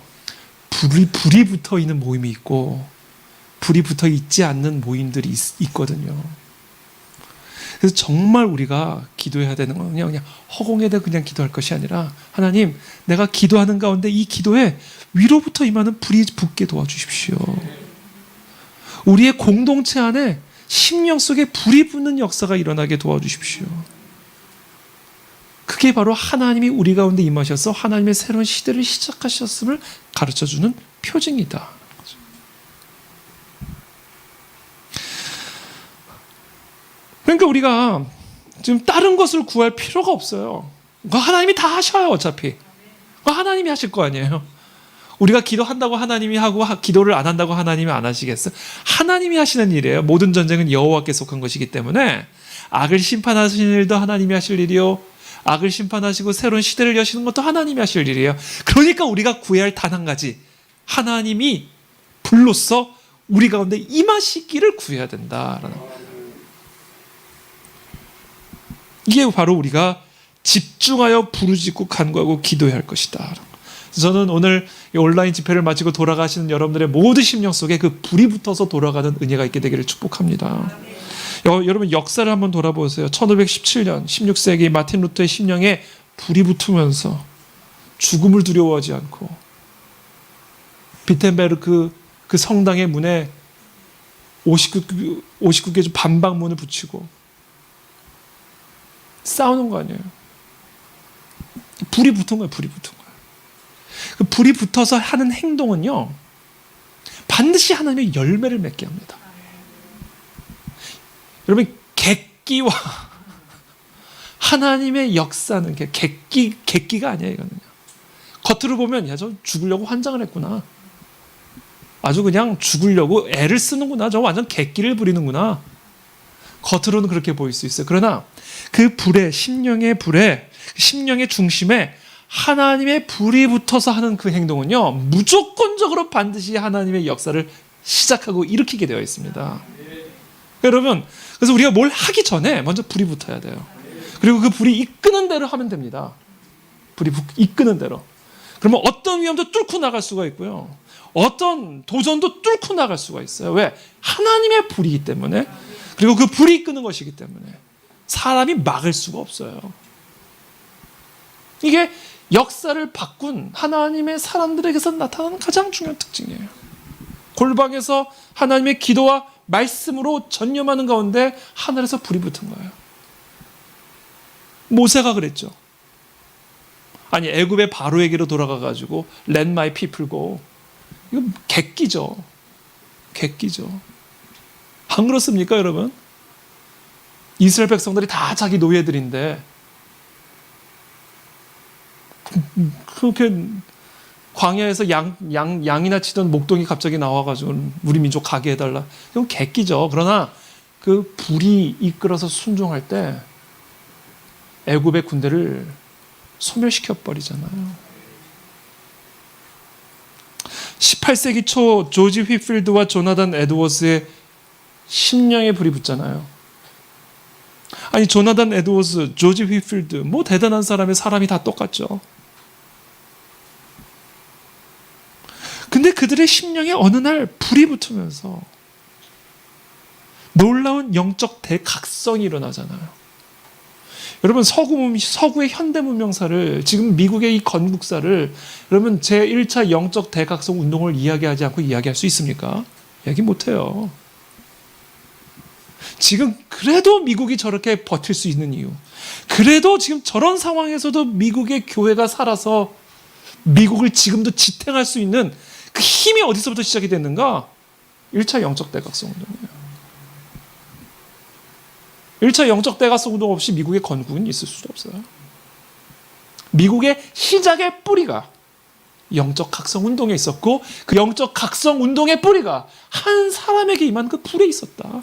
불이 붙어 있는 모임이 있고 불이 붙어 있지 않는 모임들이 있거든요. 그래서 정말 우리가 기도해야 되는 건 그냥 허공에다 그냥 기도할 것이 아니라, 하나님, 내가 기도하는 가운데 이 기도에 위로부터 임하는 불이 붙게 도와주십시오. 우리의 공동체 안에 심령 속에 불이 붙는 역사가 일어나게 도와주십시오. 그게 바로 하나님이 우리 가운데 임하셔서 하나님의 새로운 시대를 시작하셨음을 가르쳐주는 표징이다. 그러니까 우리가 지금 다른 것을 구할 필요가 없어요. 하나님이 다 하셔요. 어차피 하나님이 하실 거 아니에요. 우리가 기도한다고 하나님이 하고 기도를 안 한다고 하나님이 안 하시겠어요? 하나님이 하시는 일이에요. 모든 전쟁은 여호와께 속한 것이기 때문에 악을 심판하시는 일도 하나님이 하실 일이요, 악을 심판하시고 새로운 시대를 여시는 것도 하나님이 하실 일이에요. 그러니까 우리가 구해야 할 단 한 가지, 하나님이 불로써 우리 가운데 임하시기를 구해야 된다라는 거예요. 이게 바로 우리가 집중하여 부르짖고 간구하고 기도해야 할 것이다. 저는 오늘 이 온라인 집회를 마치고 돌아가시는 여러분들의 모든 심령 속에 그 불이 붙어서 돌아가는 은혜가 있게 되기를 축복합니다. 여러분, 역사를 한번 돌아보세요. 1517년 16세기 마틴 루터의 심령에 불이 붙으면서 죽음을 두려워하지 않고 비텐베르크 그 성당의 문에 59개 반박문을 붙이고 싸우는 거 아니에요. 불이 붙은 거예요. 불이 붙은 거예요. 그 불이 붙어서 하는 행동은요, 반드시 하나님의 열매를 맺게 합니다. 여러분, 객기와 하나님의 역사는 객기가 아니에요. 이거는요. 겉으로 보면 야, 저 죽으려고 환장을 했구나. 아주 그냥 죽으려고 애를 쓰는구나. 저 완전 객기를 부리는구나. 겉으로는 그렇게 보일 수 있어요. 그러나 그 불에, 심령의 중심에 하나님의 불이 붙어서 하는 그 행동은요, 무조건적으로 반드시 하나님의 역사를 시작하고 일으키게 되어 있습니다. 여러분, 그래서 우리가 뭘 하기 전에 먼저 불이 붙어야 돼요. 그리고 그 불이 이끄는 대로 하면 됩니다. 불이 이끄는 대로. 그러면 어떤 위험도 뚫고 나갈 수가 있고요, 어떤 도전도 뚫고 나갈 수가 있어요. 왜? 하나님의 불이기 때문에, 그리고 그 불이 이끄는 것이기 때문에 사람이 막을 수가 없어요. 이게 역사를 바꾼 하나님의 사람들에게서 나타나는 가장 중요한 특징이에요. 골방에서 하나님의 기도와 말씀으로 전념하는 가운데 하늘에서 불이 붙은 거예요. 모세가 그랬죠. 아니, 애굽의 바로에게로 돌아가가지고 Let my people go. 이거 객기죠. 안 그렇습니까, 여러분? 이스라엘 백성들이 다 자기 노예들인데 그렇게 광야에서 양이나 치던 목동이 갑자기 나와가지고 우리 민족 가게 해달라. 이건 객기죠. 그러나 그 불이 이끌어서 순종할 때 애굽의 군대를 소멸시켜 버리잖아요. 18세기 초 조지 휘필드와 조나단 에드워즈의 심령의 불이 붙잖아요. 아니, 조나단 에드워즈, 조지 휘필드, 뭐 대단한 사람이 다 똑같죠. 근데 그들의 심령에 어느 날 불이 붙으면서 놀라운 영적 대각성이 일어나잖아요. 여러분, 서구의 현대 문명사를, 지금 미국의 이 건국사를 여러분 제1차 영적 대각성 운동을 이야기하지 않고 이야기할 수 있습니까? 이야기 못해요. 지금 그래도 미국이 저렇게 버틸 수 있는 이유, 그래도 지금 저런 상황에서도 미국의 교회가 살아서 미국을 지금도 지탱할 수 있는 그 힘이 어디서부터 시작이 됐는가? 1차 영적 대각성 운동이에요. 1차 영적 대각성 운동 없이 미국의 건국은 있을 수도 없어요. 미국의 시작의 뿌리가 영적 각성 운동에 있었고, 그 영적 각성 운동의 뿌리가 한 사람에게 임한 그 불에 있었다.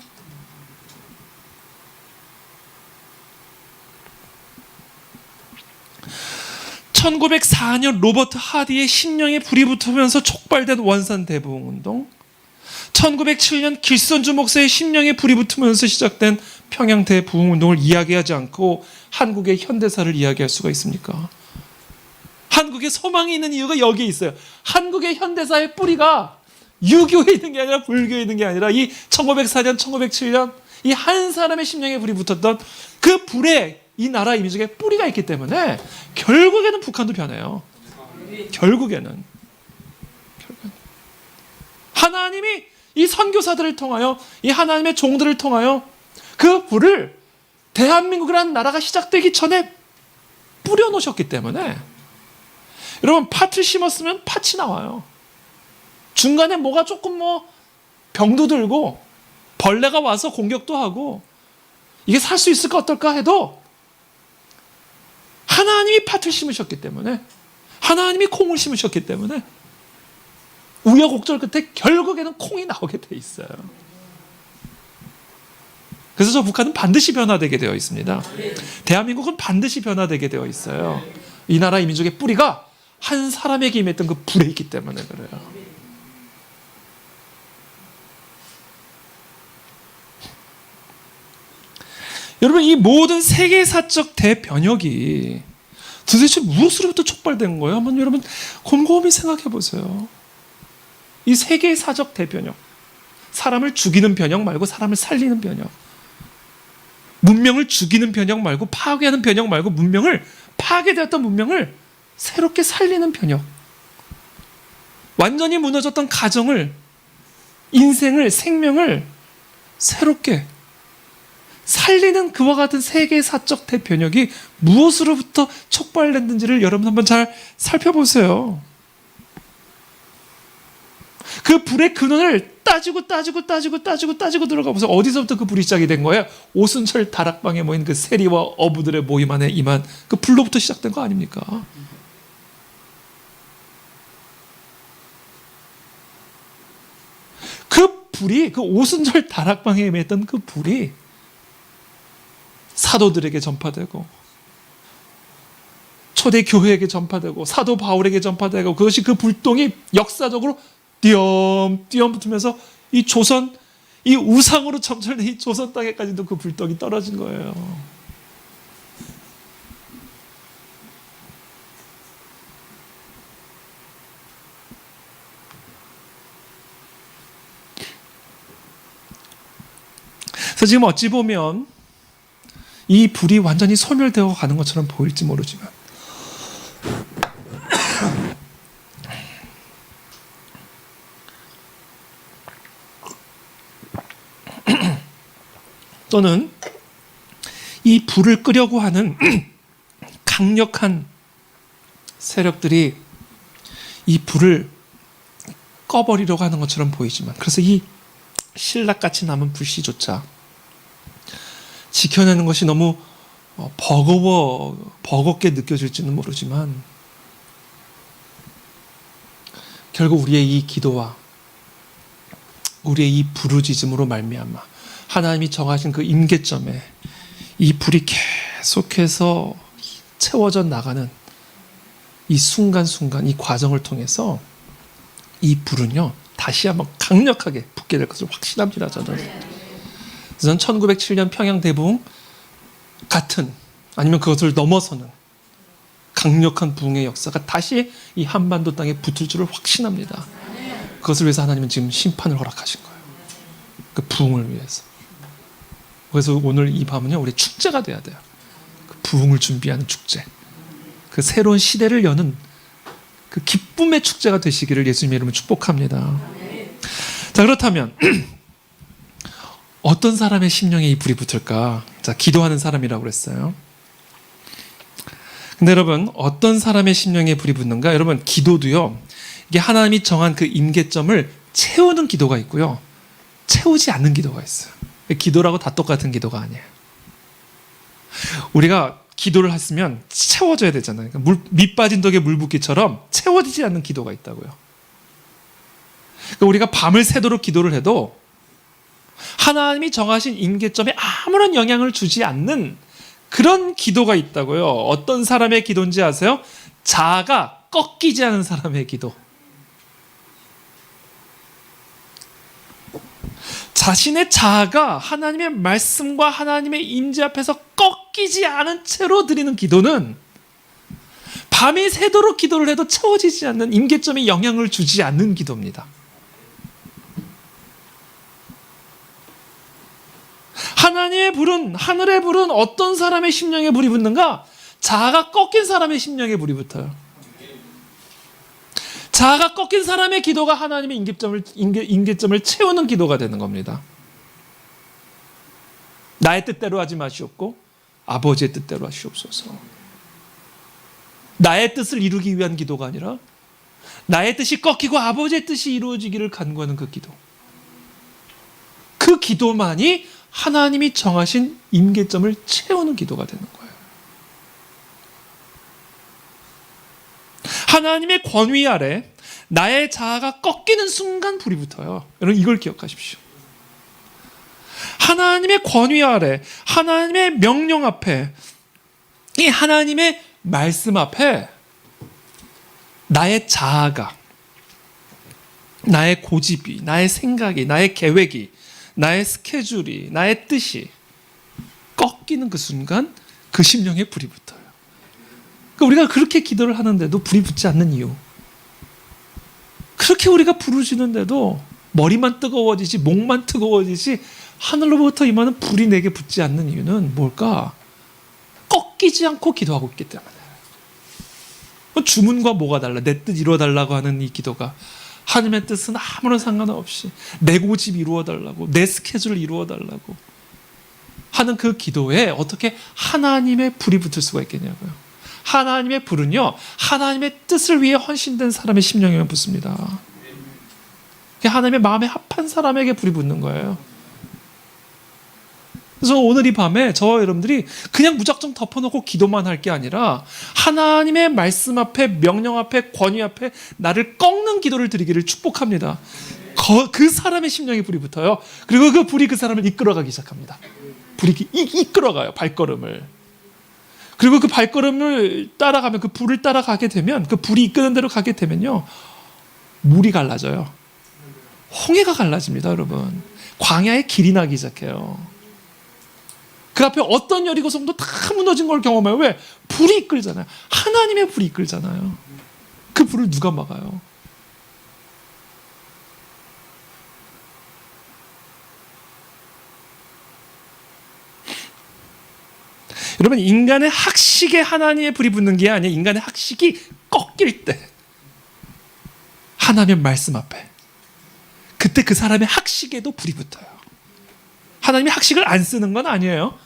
(1904년) 로버트 하디의 심령에 불이 붙으면서 촉발된 원산 대부흥 운동, 1907년 길선주 목사의 심령에 불이 붙으면서 시작된 평양 대부흥 운동을 이야기하지 않고 한국의 현대사를 이야기할 수가 있습니까? 한국의 소망이 있는 이유가 여기에 있어요. 한국의 현대사의 뿌리가 유교에 있는 게 아니라 불교에 있는 게 아니라 이 1904년, 1907년 이 한 사람의 심령에 불이 붙었던 그 불에 이 나라 이민족의 뿌리가 있기 때문에 결국에는 북한도 변해요. 결국에는 하나님이 이 선교사들을 통하여, 이 하나님의 종들을 통하여 그 불을 대한민국이라는 나라가 시작되기 전에 뿌려놓으셨기 때문에, 여러분, 팥을 심었으면 팥이 나와요. 중간에 뭐가 조금 병도 들고 벌레가 와서 공격도 하고 이게 살 수 있을까 어떨까 해도 하나님이 팥을 심으셨기 때문에, 하나님이 콩을 심으셨기 때문에 우여곡절 끝에 결국에는 콩이 나오게 돼 있어요. 그래서 저 북한은 반드시 변화되게 되어 있습니다. 대한민국은 반드시 변화되게 되어 있어요. 이 나라 이 민족의 뿌리가 한 사람에게 임했던 그 불에 있기 때문에 그래요. 여러분, 이 모든 세계사적 대변혁이 도대체 무엇으로부터 촉발된 거예요? 한번 여러분 곰곰이 생각해 보세요. 이 세계사적 대변혁, 사람을 죽이는 변혁 말고 사람을 살리는 변혁, 문명을 죽이는 변혁 말고 파괴하는 변혁 말고 문명을, 파괴되었던 문명을 새롭게 살리는 변혁. 완전히 무너졌던 가정을, 인생을, 생명을 새롭게 살리는 그와 같은 세계사적 대변혁이 무엇으로부터 촉발됐는지를 여러분 한번 잘 살펴보세요. 그 불의 근원을 따지고 들어가 보세요. 어디서부터 그 불이 시작이 된 거예요? 오순절 다락방에 모인 그 세리와 어부들의 모임 안에 임한 그 불로부터 시작된 거 아닙니까? 그 불이, 그 오순절 다락방에 임했던 그 불이 사도들에게 전파되고 초대 교회에게 전파되고 사도 바울에게 전파되고, 그것이 그 불똥이 역사적으로 띄엄띄엄 붙으면서 이 조선, 이 우상으로 점철된 이 조선 땅에까지도 그 불똥이 떨어진 거예요. 그래서 지금 어찌 보면 이 불이 완전히 소멸되어 가는 것처럼 보일지 모르지만 또는 이 불을 끄려고 하는 강력한 세력들이 이 불을 꺼버리려고 하는 것처럼 보이지만, 그래서 이 신락같이 남은 불씨조차 지켜내는 것이 너무 버겁게 느껴질지는 모르지만, 결국 우리의 이 기도와 우리의 이 부르짖음으로 말미암아 하나님이 정하신 그 임계점에 이 불이 계속해서 채워져 나가는 이 순간순간, 이 과정을 통해서 이 불은요 다시 한번 강력하게 붙게 될 것을 확신합니다. 저는 1907년 평양 대부흥 같은, 아니면 그것을 넘어서는 강력한 부흥의 역사가 다시 이 한반도 땅에 붙을 줄을 확신합니다. 그것을 위해서 하나님은 지금 심판을 허락하신 거예요. 그 부흥을 위해서. 그래서 오늘 이 밤은요 우리 축제가 돼야 돼요. 그 부흥을 준비하는 축제, 그 새로운 시대를 여는 그 기쁨의 축제가 되시기를 예수님의 이름으로 축복합니다. 자, 그렇다면 어떤 사람의 심령에 이 불이 붙을까? 자, 기도하는 사람이라고 그랬어요. 근데 여러분, 어떤 사람의 심령에 불이 붙는가? 여러분, 기도도요, 이게 하나님이 정한 그 임계점을 채우는 기도가 있고요, 채우지 않는 기도가 있어요. 기도라고 다 똑같은 기도가 아니에요. 우리가 기도를 했으면 채워져야 되잖아요. 그러니까 밑 빠진 독에 물 붓기처럼 채워지지 않는 기도가 있다고요. 그러니까 우리가 밤을 새도록 기도를 해도 하나님이 정하신 임계점에 아무런 영향을 주지 않는 그런 기도가 있다고요. 어떤 사람의 기도인지 아세요? 자아가 꺾이지 않은 사람의 기도. 자신의 자아가 하나님의 말씀과 하나님의 임재 앞에서 꺾이지 않은 채로 드리는 기도는 밤이 새도록 기도를 해도 채워지지 않는, 임계점에 영향을 주지 않는 기도입니다. 하나님의 불은, 하늘의 불은 어떤 사람의 심령에 불이 붙는가? 자아가 꺾인 사람의 심령에 불이 붙어요. 자아가 꺾인 사람의 기도가 하나님의 임계점을 채우는 기도가 되는 겁니다. 나의 뜻대로 하지 마시옵고 아버지의 뜻대로 하시옵소서. 나의 뜻을 이루기 위한 기도가 아니라 나의 뜻이 꺾이고 아버지의 뜻이 이루어지기를 간구하는 그 기도. 그 기도만이 하나님이 정하신 임계점을 채우는 기도가 되는 거예요. 하나님의 권위 아래 나의 자아가 꺾이는 순간 불이 붙어요. 여러분, 이걸 기억하십시오. 하나님의 권위 아래, 하나님의 명령 앞에, 이 하나님의 말씀 앞에 나의 자아가, 나의 고집이, 나의 생각이, 나의 계획이, 나의 스케줄이, 나의 뜻이 꺾이는 그 순간 그 심령에 불이 붙어요. 그러니까 우리가 그렇게 기도를 하는데도 불이 붙지 않는 이유, 그렇게 우리가 부르짖는데도 머리만 뜨거워지지, 목만 뜨거워지지 하늘로부터 임하는 불이 내게 붙지 않는 이유는 뭘까? 꺾이지 않고 기도하고 있기 때문에. 주문과 뭐가 달라? 내 뜻 이루어달라고 하는 이 기도가 하나님의 뜻은 아무런 상관없이 내 고집 이루어달라고, 내 스케줄 이루어달라고 하는 그 기도에 어떻게 하나님의 불이 붙을 수가 있겠냐고요. 하나님의 불은요, 하나님의 뜻을 위해 헌신된 사람의 심령에만 붙습니다. 하나님의 마음에 합한 사람에게 불이 붙는 거예요. 그래서 오늘 이 밤에 저와 여러분들이 그냥 무작정 덮어놓고 기도만 할 게 아니라 하나님의 말씀 앞에, 명령 앞에, 권위 앞에 나를 꺾는 기도를 드리기를 축복합니다. 그 사람의 심령에 불이 붙어요. 그리고 그 불이 그 사람을 이끌어가기 시작합니다. 불이 이끌어가요, 발걸음을. 그리고 그 발걸음을 따라가면, 그 불을 따라가게 되면, 그 불이 이끄는 대로 가게 되면요, 물이 갈라져요. 홍해가 갈라집니다, 여러분. 광야에 길이 나기 시작해요. 그 앞에 어떤 여리고성도 다 무너진 걸 경험해요. 왜? 불이 이끌잖아요. 하나님의 불이 이끌잖아요. 그 불을 누가 막아요? 여러분, 인간의 학식에 하나님의 불이 붙는 게 아니라 인간의 학식이 꺾일 때 하나님의 말씀 앞에, 그때 그 사람의 학식에도 불이 붙어요. 하나님이 학식을 안 쓰는 건 아니에요.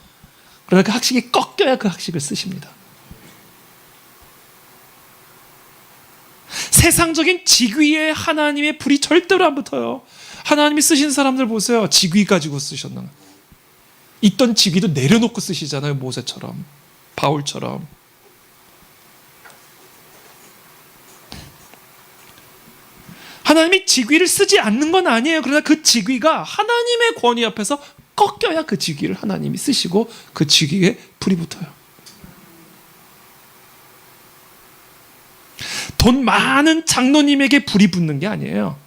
그러나 그 학식이 꺾여야 그 학식을 쓰십니다. 세상적인 직위에 하나님의 불이 절대로 안 붙어요. 하나님이 쓰신 사람들 보세요. 직위 가지고 쓰셨나? 있던 직위도 내려놓고 쓰시잖아요. 모세처럼, 바울처럼. 하나님이 직위를 쓰지 않는 건 아니에요. 그러나 그 직위가 하나님의 권위 앞에서 꺾여야 그 직위를 하나님이 쓰시고 그 직위에 불이 붙어요. 돈 많은 장로님에게 불이 붙는 게 아니에요.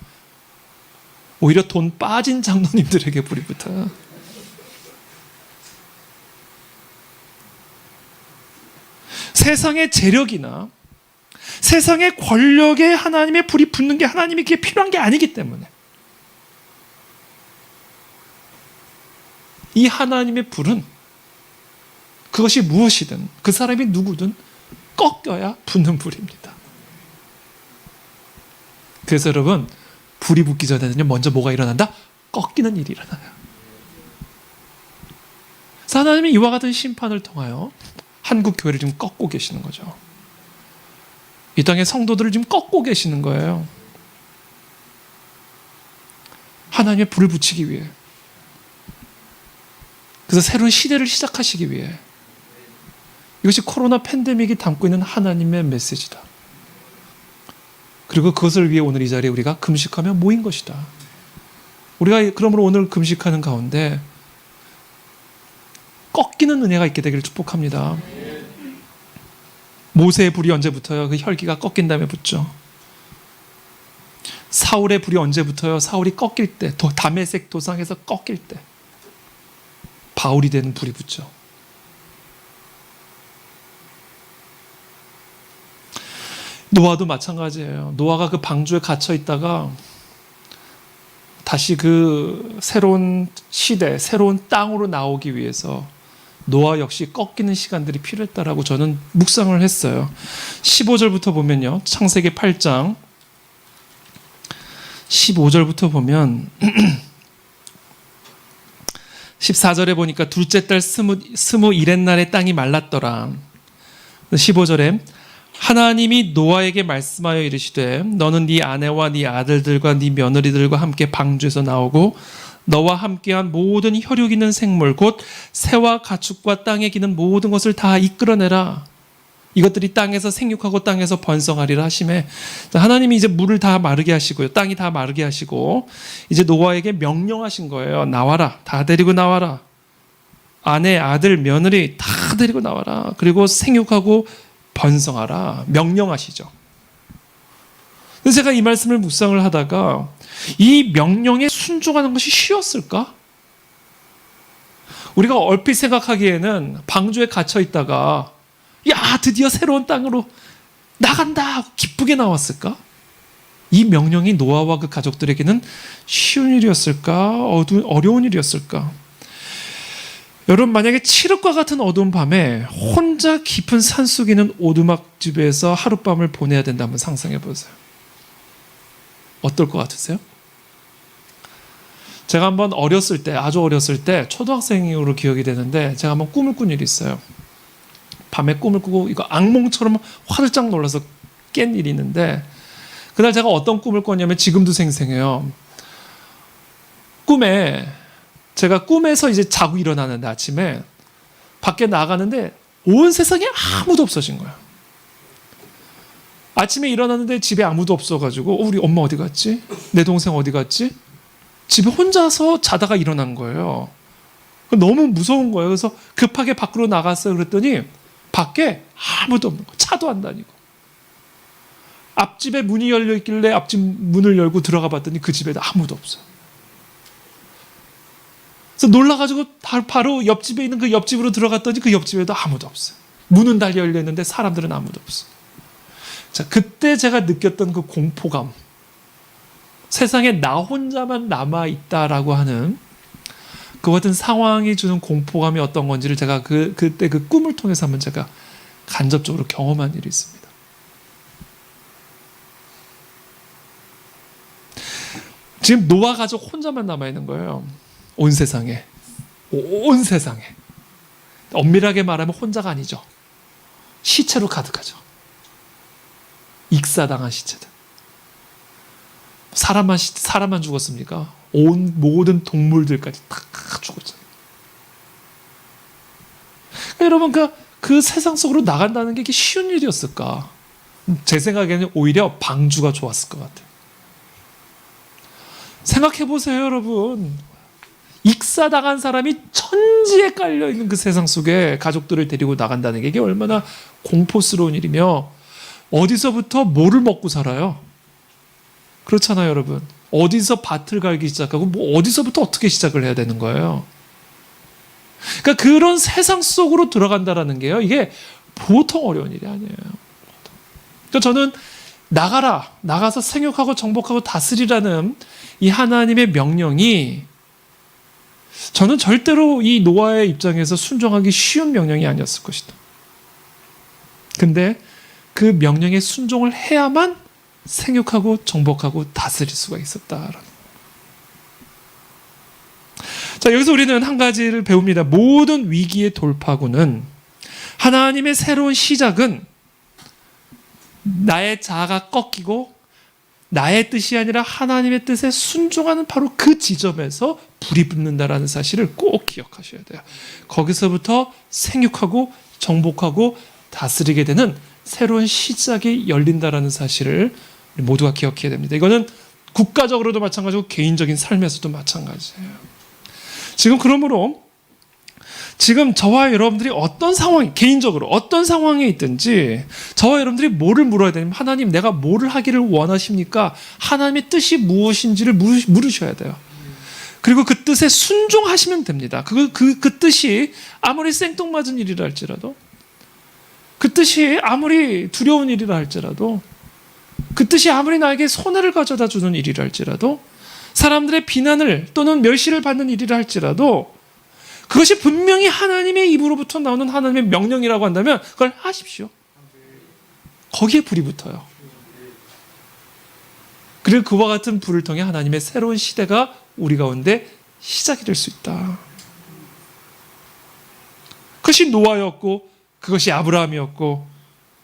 오히려 돈 빠진 장로님들에게 불이 붙어요. 세상의 재력이나 세상의 권력에 하나님의 불이 붙는 게 하나님이 그게 필요한 게 아니기 때문에 이 하나님의 불은 그것이 무엇이든 그 사람이 누구든 꺾여야 붙는 불입니다. 그래서 여러분, 불이 붙기 전에는요, 먼저 뭐가 일어난다? 꺾이는 일이 일어나요. 그래서 하나님이 이와 같은 심판을 통하여 한국 교회를 지금 꺾고 계시는 거죠. 이 땅의 성도들을 지금 꺾고 계시는 거예요. 하나님의 불을 붙이기 위해. 그래서 새로운 시대를 시작하시기 위해. 이것이 코로나 팬데믹이 담고 있는 하나님의 메시지다. 그리고 그것을 위해 오늘 이 자리에 우리가 금식하며 모인 것이다. 우리가 그러므로 오늘 금식하는 가운데 꺾이는 은혜가 있게 되기를 축복합니다. 모세의 불이 언제 붙어요? 그 혈기가 꺾인 다음에 붙죠. 사울의 불이 언제 붙어요? 사울이 꺾일 때, 다메섹 도상에서 꺾일 때 바울이 되는 불이 붙죠. 노아도 마찬가지예요. 노아가 그 방주에 갇혀 있다가 다시 그 새로운 시대, 새로운 땅으로 나오기 위해서 노아 역시 꺾이는 시간들이 필요했다라고 저는 묵상을 했어요. 15절부터 보면요. 창세기 8장 15절부터 보면 14절에 보니까 둘째 달 스무 일의 날에 땅이 말랐더라. 15절에 하나님이 노아에게 말씀하여 이르시되 너는 네 아내와 네 아들들과 네 며느리들과 함께 방주에서 나오고 너와 함께한 모든 혈육 있는 생물 곧 새와 가축과 땅에 기는 모든 것을 다 이끌어내라. 이것들이 땅에서 생육하고 땅에서 번성하리라 하시매, 하나님이 이제 물을 다 마르게 하시고요, 땅이 다 마르게 하시고 이제 노아에게 명령하신 거예요. 나와라, 다 데리고 나와라. 아내, 아들, 며느리 다 데리고 나와라. 그리고 생육하고 번성하라. 명령하시죠. 그래서 제가 이 말씀을 묵상을 하다가 이 명령에 순종하는 것이 쉬웠을까? 우리가 얼핏 생각하기에는 방주에 갇혀 있다가 야, 드디어 새로운 땅으로 나간다 하고 기쁘게 나왔을까? 이 명령이 노아와 그 가족들에게는 쉬운 일이었을까? 어려운 일이었을까? 여러분, 만약에 칠흑과 같은 어두운 밤에 혼자 깊은 산속에 있는 오두막집에서 하룻밤을 보내야 된다면 상상해 보세요. 어떨 것 같으세요? 제가 한번 어렸을 때, 아주 어렸을 때 초등학생으로 기억이 되는데 제가 한번 꿈을 꾼 일이 있어요. 밤에 꿈을 꾸고 이거 악몽처럼 화들짝 놀라서 깬 일이 있는데, 그날 제가 어떤 꿈을 꿨냐면 지금도 생생해요. 제가 꿈에서 이제 자고 일어나는데 아침에 밖에 나가는데 온 세상에 아무도 없어진 거야. 아침에 일어났는데 집에 아무도 없어가지고 우리 엄마 어디 갔지? 내 동생 어디 갔지? 집에 혼자서 자다가 일어난 거예요. 너무 무서운 거예요. 그래서 급하게 밖으로 나갔어요. 그랬더니 밖에 아무도 없는 거예요. 차도 안 다니고. 앞집에 문이 열려 있길래 앞집 문을 열고 들어가 봤더니 그 집에도 아무도 없어요. 그래서 놀라가지고 바로 옆집에 있는 그 옆집으로 들어갔더니 그 옆집에도 아무도 없어요. 문은 다 열려 있는데 사람들은 아무도 없어요. 자, 그때 제가 느꼈던 그 공포감, 세상에 나 혼자만 남아있다라고 하는 그 같은 상황이 주는 공포감이 어떤 건지를 제가 그때 그 꿈을 통해서 한번 제가 간접적으로 경험한 일이 있습니다. 지금 노아 가족 혼자만 남아있는 거예요. 온 세상에. 엄밀하게 말하면 혼자가 아니죠. 시체로 가득하죠. 익사당한 시체들. 사람만 죽었습니까? 온 모든 동물들까지 다 죽었잖아요. 여러분, 그 세상 속으로 나간다는 게 이게 쉬운 일이었을까? 제 생각에는 오히려 방주가 좋았을 것 같아요. 생각해보세요, 여러분. 익사당한 사람이 천지에 깔려있는 그 세상 속에 가족들을 데리고 나간다는 게 이게 얼마나 공포스러운 일이며, 어디서부터 뭐를 먹고 살아요? 그렇잖아요, 여러분. 어디서 밭을 갈기 시작하고 어디서부터 어떻게 시작을 해야 되는 거예요? 그러니까 그런 세상 속으로 들어간다라는 게요, 이게 보통 어려운 일이 아니에요. 그러니까 저는 나가서 생육하고 정복하고 다스리라는 이 하나님의 명령이 저는 절대로 이 노아의 입장에서 순종하기 쉬운 명령이 아니었을 것이다. 근데 그 명령에 순종을 해야만 생육하고 정복하고 다스릴 수가 있었다라는. 자, 여기서 우리는 한 가지를 배웁니다. 모든 위기의 돌파구는, 하나님의 새로운 시작은 나의 자아가 꺾이고 나의 뜻이 아니라 하나님의 뜻에 순종하는 바로 그 지점에서 불이 붙는다라는 사실을 꼭 기억하셔야 돼요. 거기서부터 생육하고 정복하고 다스리게 되는 새로운 시작이 열린다라는 사실을 모두가 기억해야 됩니다. 이거는 국가적으로도 마찬가지고 개인적인 삶에서도 마찬가지예요. 지금 그러므로 지금 저와 여러분들이 어떤 상황, 개인적으로 어떤 상황에 있든지 저와 여러분들이 뭐를 물어야 되냐면, 하나님, 내가 뭐를 하기를 원하십니까? 하나님의 뜻이 무엇인지를 물으셔야 돼요. 그리고 그 뜻에 순종하시면 됩니다. 그 뜻이 아무리 생뚱맞은 일이라 할지라도, 그 뜻이 아무리 두려운 일이라 할지라도, 그 뜻이 아무리 나에게 손해를 가져다 주는 일이라 할지라도, 사람들의 비난을 또는 멸시를 받는 일이라 할지라도, 그것이 분명히 하나님의 입으로부터 나오는 하나님의 명령이라고 한다면 그걸 하십시오. 거기에 불이 붙어요. 그리고 그와 같은 불을 통해 하나님의 새로운 시대가 우리 가운데 시작이 될 수 있다. 그것이 노아였고, 그것이 아브라함이었고,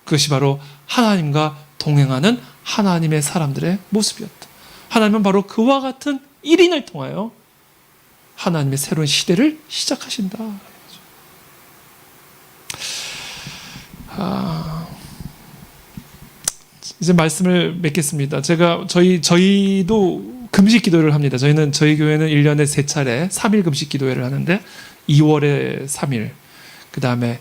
그것이 바로 하나님과 동행하는 하나님의 사람들의 모습이었다. 하나님은 바로 그와 같은 1인을 통하여 하나님의 새로운 시대를 시작하신다. 이제 말씀을 맺겠습니다. 저희도 금식 기도를 합니다. 저희 교회는 1년에 3차례 3일 금식 기도회를 하는데, 2월에 3일, 그 다음에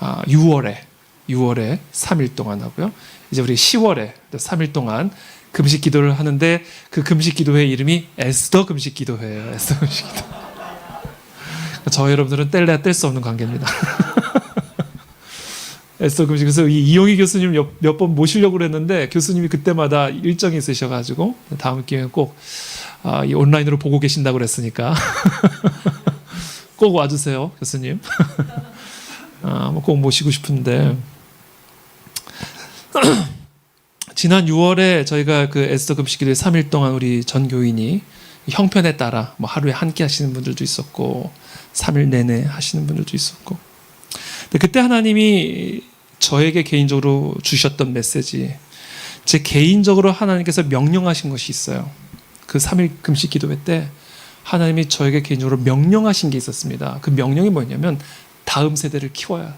6월에 3일 동안 하고요. 이제 우리 10월에 3일 동안 금식 기도를 하는데, 그 금식 기도회 이름이 에스더 금식 기도회예요. 에스더 금식 기도. 저 여러분들은 뗄래야 뗄 수 없는 관계입니다. 에스더 금식. 그래서 이용희 교수님 몇 번 모시려고 그랬는데 교수님이 그때마다 일정이 있으셔가지고 다음 기회에 꼭 이 온라인으로 보고 계신다고 그랬으니까 꼭 와주세요, 교수님. 꼭 모시고 싶은데 지난 6월에 저희가 그 에스더 금식기도회 3일 동안 우리 전 교인이 형편에 따라 뭐 하루에 한 끼 하시는 분들도 있었고 3일 내내 하시는 분들도 있었고, 근데 그때 하나님이 저에게 개인적으로 주셨던 메시지, 제 개인적으로 하나님께서 명령하신 것이 있어요. 그 3일 금식 기도회 때 하나님이 저에게 개인적으로 명령하신 게 있었습니다. 그 명령이 뭐냐면 다음 세대를 키워야,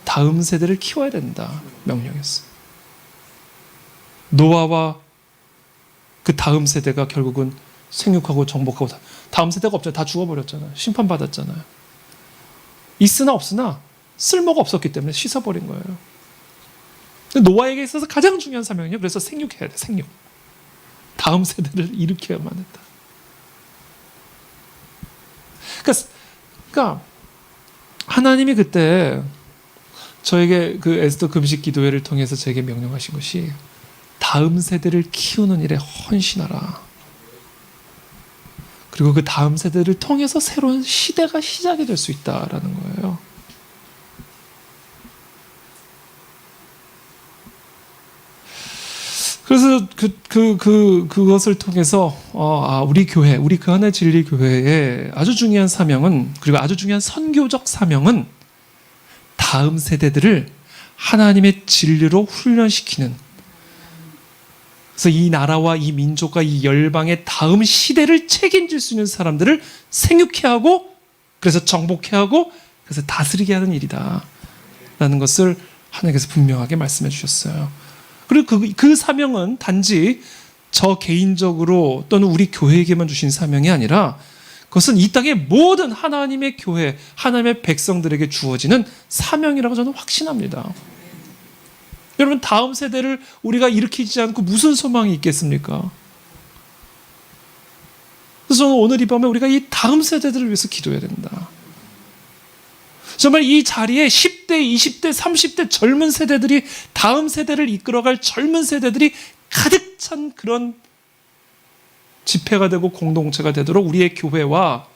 다음 세대를 키워야 된다 명령이었어요. 노아와 그 다음 세대가 결국은 생육하고 정복하고 다음 세대가 없잖아요. 다 죽어버렸잖아요. 심판받았잖아요. 있으나 없으나 쓸모가 없었기 때문에 씻어버린 거예요. 근데 노아에게 있어서 가장 중요한 사명이요, 그래서 생육해야 돼. 생육. 다음 세대를 일으켜야만 했다. 그러니까 하나님이 그때 저에게 그 에스더 금식 기도회를 통해서 제게 명령하신 것이 다음 세대를 키우는 일에 헌신하라. 그리고 그 다음 세대를 통해서 새로운 시대가 시작이 될 수 있다라는 거예요. 그래서 그것을 통해서 우리 교회, 우리 그한의 진리 교회의 아주 중요한 사명은, 그리고 아주 중요한 선교적 사명은 다음 세대들을 하나님의 진리로 훈련시키는, 그래서 이 나라와 이 민족과 이 열방의 다음 시대를 책임질 수 있는 사람들을 생육해 하고, 그래서 정복해 하고, 그래서 다스리게 하는 일이다 라는 것을 하나님께서 분명하게 말씀해 주셨어요. 그리고 그 사명은 단지 저 개인적으로 또는 우리 교회에게만 주신 사명이 아니라 그것은 이 땅의 모든 하나님의 교회, 하나님의 백성들에게 주어지는 사명이라고 저는 확신합니다. 여러분, 다음 세대를 우리가 일으키지 않고 무슨 소망이 있겠습니까? 그래서 저는 오늘 이 밤에 우리가 이 다음 세대들을 위해서 기도해야 된다. 정말 이 자리에 10대, 20대, 30대 젊은 세대들이, 다음 세대를 이끌어갈 젊은 세대들이 가득 찬 그런 집회가 되고 공동체가 되도록 우리의 교회와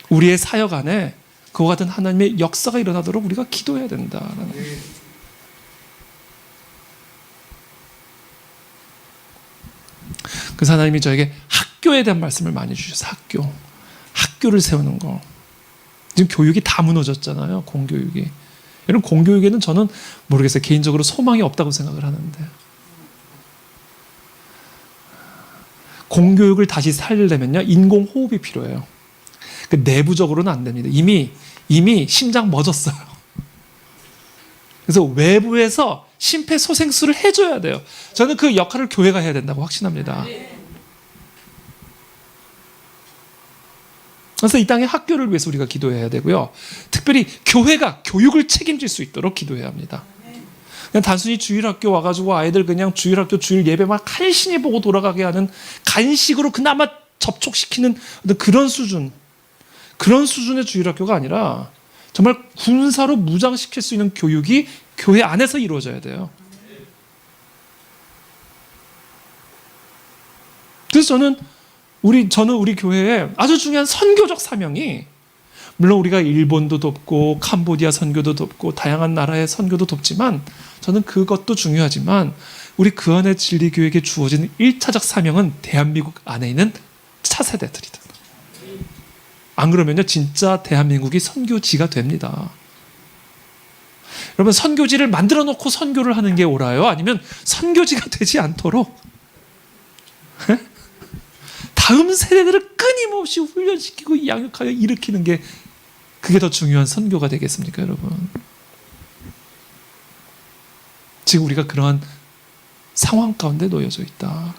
우리의 사역 안에 그와 같은 하나님의 역사가 일어나도록 우리가 기도해야 된다라는 거예요. 그래서 하나님이 저에게 학교에 대한 말씀을 많이 주셨어요. 학교를 세우는 거. 지금 교육이 다 무너졌잖아요. 공교육이. 여러분, 공교육에는 저는 모르겠어요. 개인적으로 소망이 없다고 생각을 하는데, 공교육을 다시 살리려면요, 인공호흡이 필요해요. 그 내부적으로는 안 됩니다. 이미 심장 멎었어요. 그래서 외부에서 심폐소생술을 해줘야 돼요. 저는 그 역할을 교회가 해야 된다고 확신합니다. 그래서 이 땅의 학교를 위해서 우리가 기도해야 되고요. 특별히 교회가 교육을 책임질 수 있도록 기도해야 합니다. 그냥 단순히 주일학교 와가지고 아이들 그냥 주일학교 주일 예배만 간신히 보고 돌아가게 하는, 간식으로 그나마 접촉시키는 그런 수준의 주일학교가 아니라 정말 군사로 무장시킬 수 있는 교육이 교회 안에서 이루어져야 돼요. 그래서 저는 우리 교회에 아주 중요한 선교적 사명이, 물론 우리가 일본도 돕고 캄보디아 선교도 돕고 다양한 나라의 선교도 돕지만, 저는 그것도 중요하지만 우리 그 안에 진리교회에게 주어진 1차적 사명은 대한민국 안에 있는 차세대들이다. 안 그러면요, 진짜 대한민국이 선교지가 됩니다. 여러분, 선교지를 만들어 놓고 선교를 하는 게 옳아요? 아니면 선교지가 되지 않도록 다음 세대들을 끊임없이 훈련시키고 양육하여 일으키는 게, 그게 더 중요한 선교가 되겠습니까, 여러분? 지금 우리가 그러한 상황 가운데 놓여져 있다.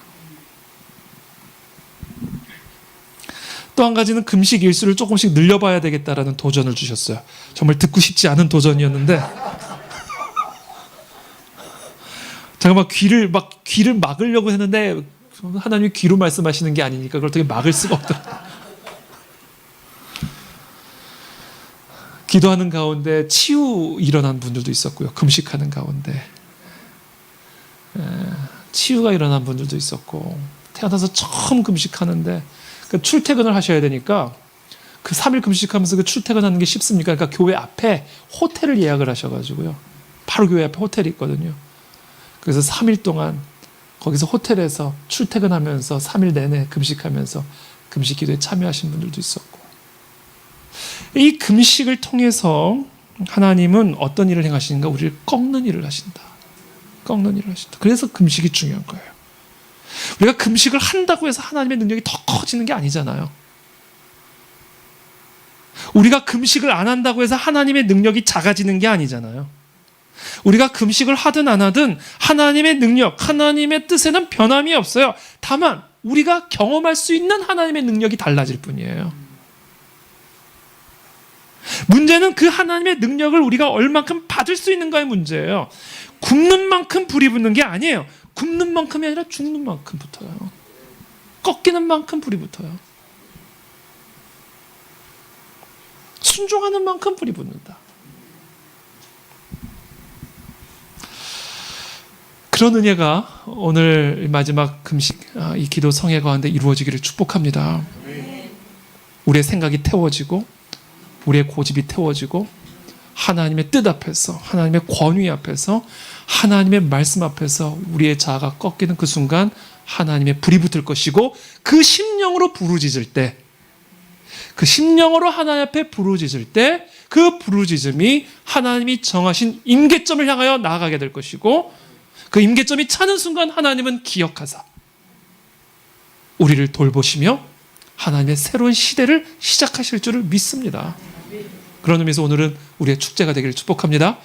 또 한 가지는 금식 일수를 조금씩 늘려봐야 되겠다라는 도전을 주셨어요. 정말 듣고 싶지 않은 도전이었는데 제가 귀를 막으려고 했는데 하나님이 귀로 말씀하시는 게 아니니까 그걸 어떻게 막을 수가 없더라고요. 기도하는 가운데 치유 일어난 분들도 있었고요. 금식하는 가운데 치유가 일어난 분들도 있었고, 태어나서 처음 금식하는데 그 출퇴근을 하셔야 되니까 그 3일 금식하면서 그 출퇴근하는 게 쉽습니까? 그러니까 교회 앞에 호텔을 예약을 하셔가지고요. 바로 교회 앞에 호텔이 있거든요. 그래서 3일 동안 거기서 호텔에서 출퇴근하면서 3일 내내 금식하면서 금식 기도에 참여하신 분들도 있었고, 이 금식을 통해서 하나님은 어떤 일을 행하시는가? 우리를 꺾는 일을 하신다. 꺾는 일을 하신다. 그래서 금식이 중요한 거예요. 우리가 금식을 한다고 해서 하나님의 능력이 더 커지는 게 아니잖아요. 우리가 금식을 안 한다고 해서 하나님의 능력이 작아지는 게 아니잖아요. 우리가 금식을 하든 안 하든 하나님의 능력, 하나님의 뜻에는 변함이 없어요. 다만 우리가 경험할 수 있는 하나님의 능력이 달라질 뿐이에요. 문제는 그 하나님의 능력을 우리가 얼만큼 받을 수 있는가의 문제예요. 굶는 만큼 불이 붙는 게 아니에요. 굶는 만큼이 아니라 죽는 만큼 붙어요. 꺾이는 만큼 불이 붙어요. 순종하는 만큼 불이 붙는다. 그런 은혜가 오늘 마지막 금식 이 기도 성회 가운데 이루어지기를 축복합니다. 우리의 생각이 태워지고 우리의 고집이 태워지고 하나님의 뜻 앞에서, 하나님의 권위 앞에서, 하나님의 말씀 앞에서 우리의 자아가 꺾이는 그 순간 하나님의 불이 붙을 것이고, 그 심령으로 부르짖을 때, 그 심령으로 하나님 앞에 부르짖을 때 그 부르짖음이 하나님이 정하신 임계점을 향하여 나아가게 될 것이고, 그 임계점이 차는 순간 하나님은 기억하사 우리를 돌보시며 하나님의 새로운 시대를 시작하실 줄을 믿습니다. 그런 의미에서 오늘은 우리의 축제가 되기를 축복합니다.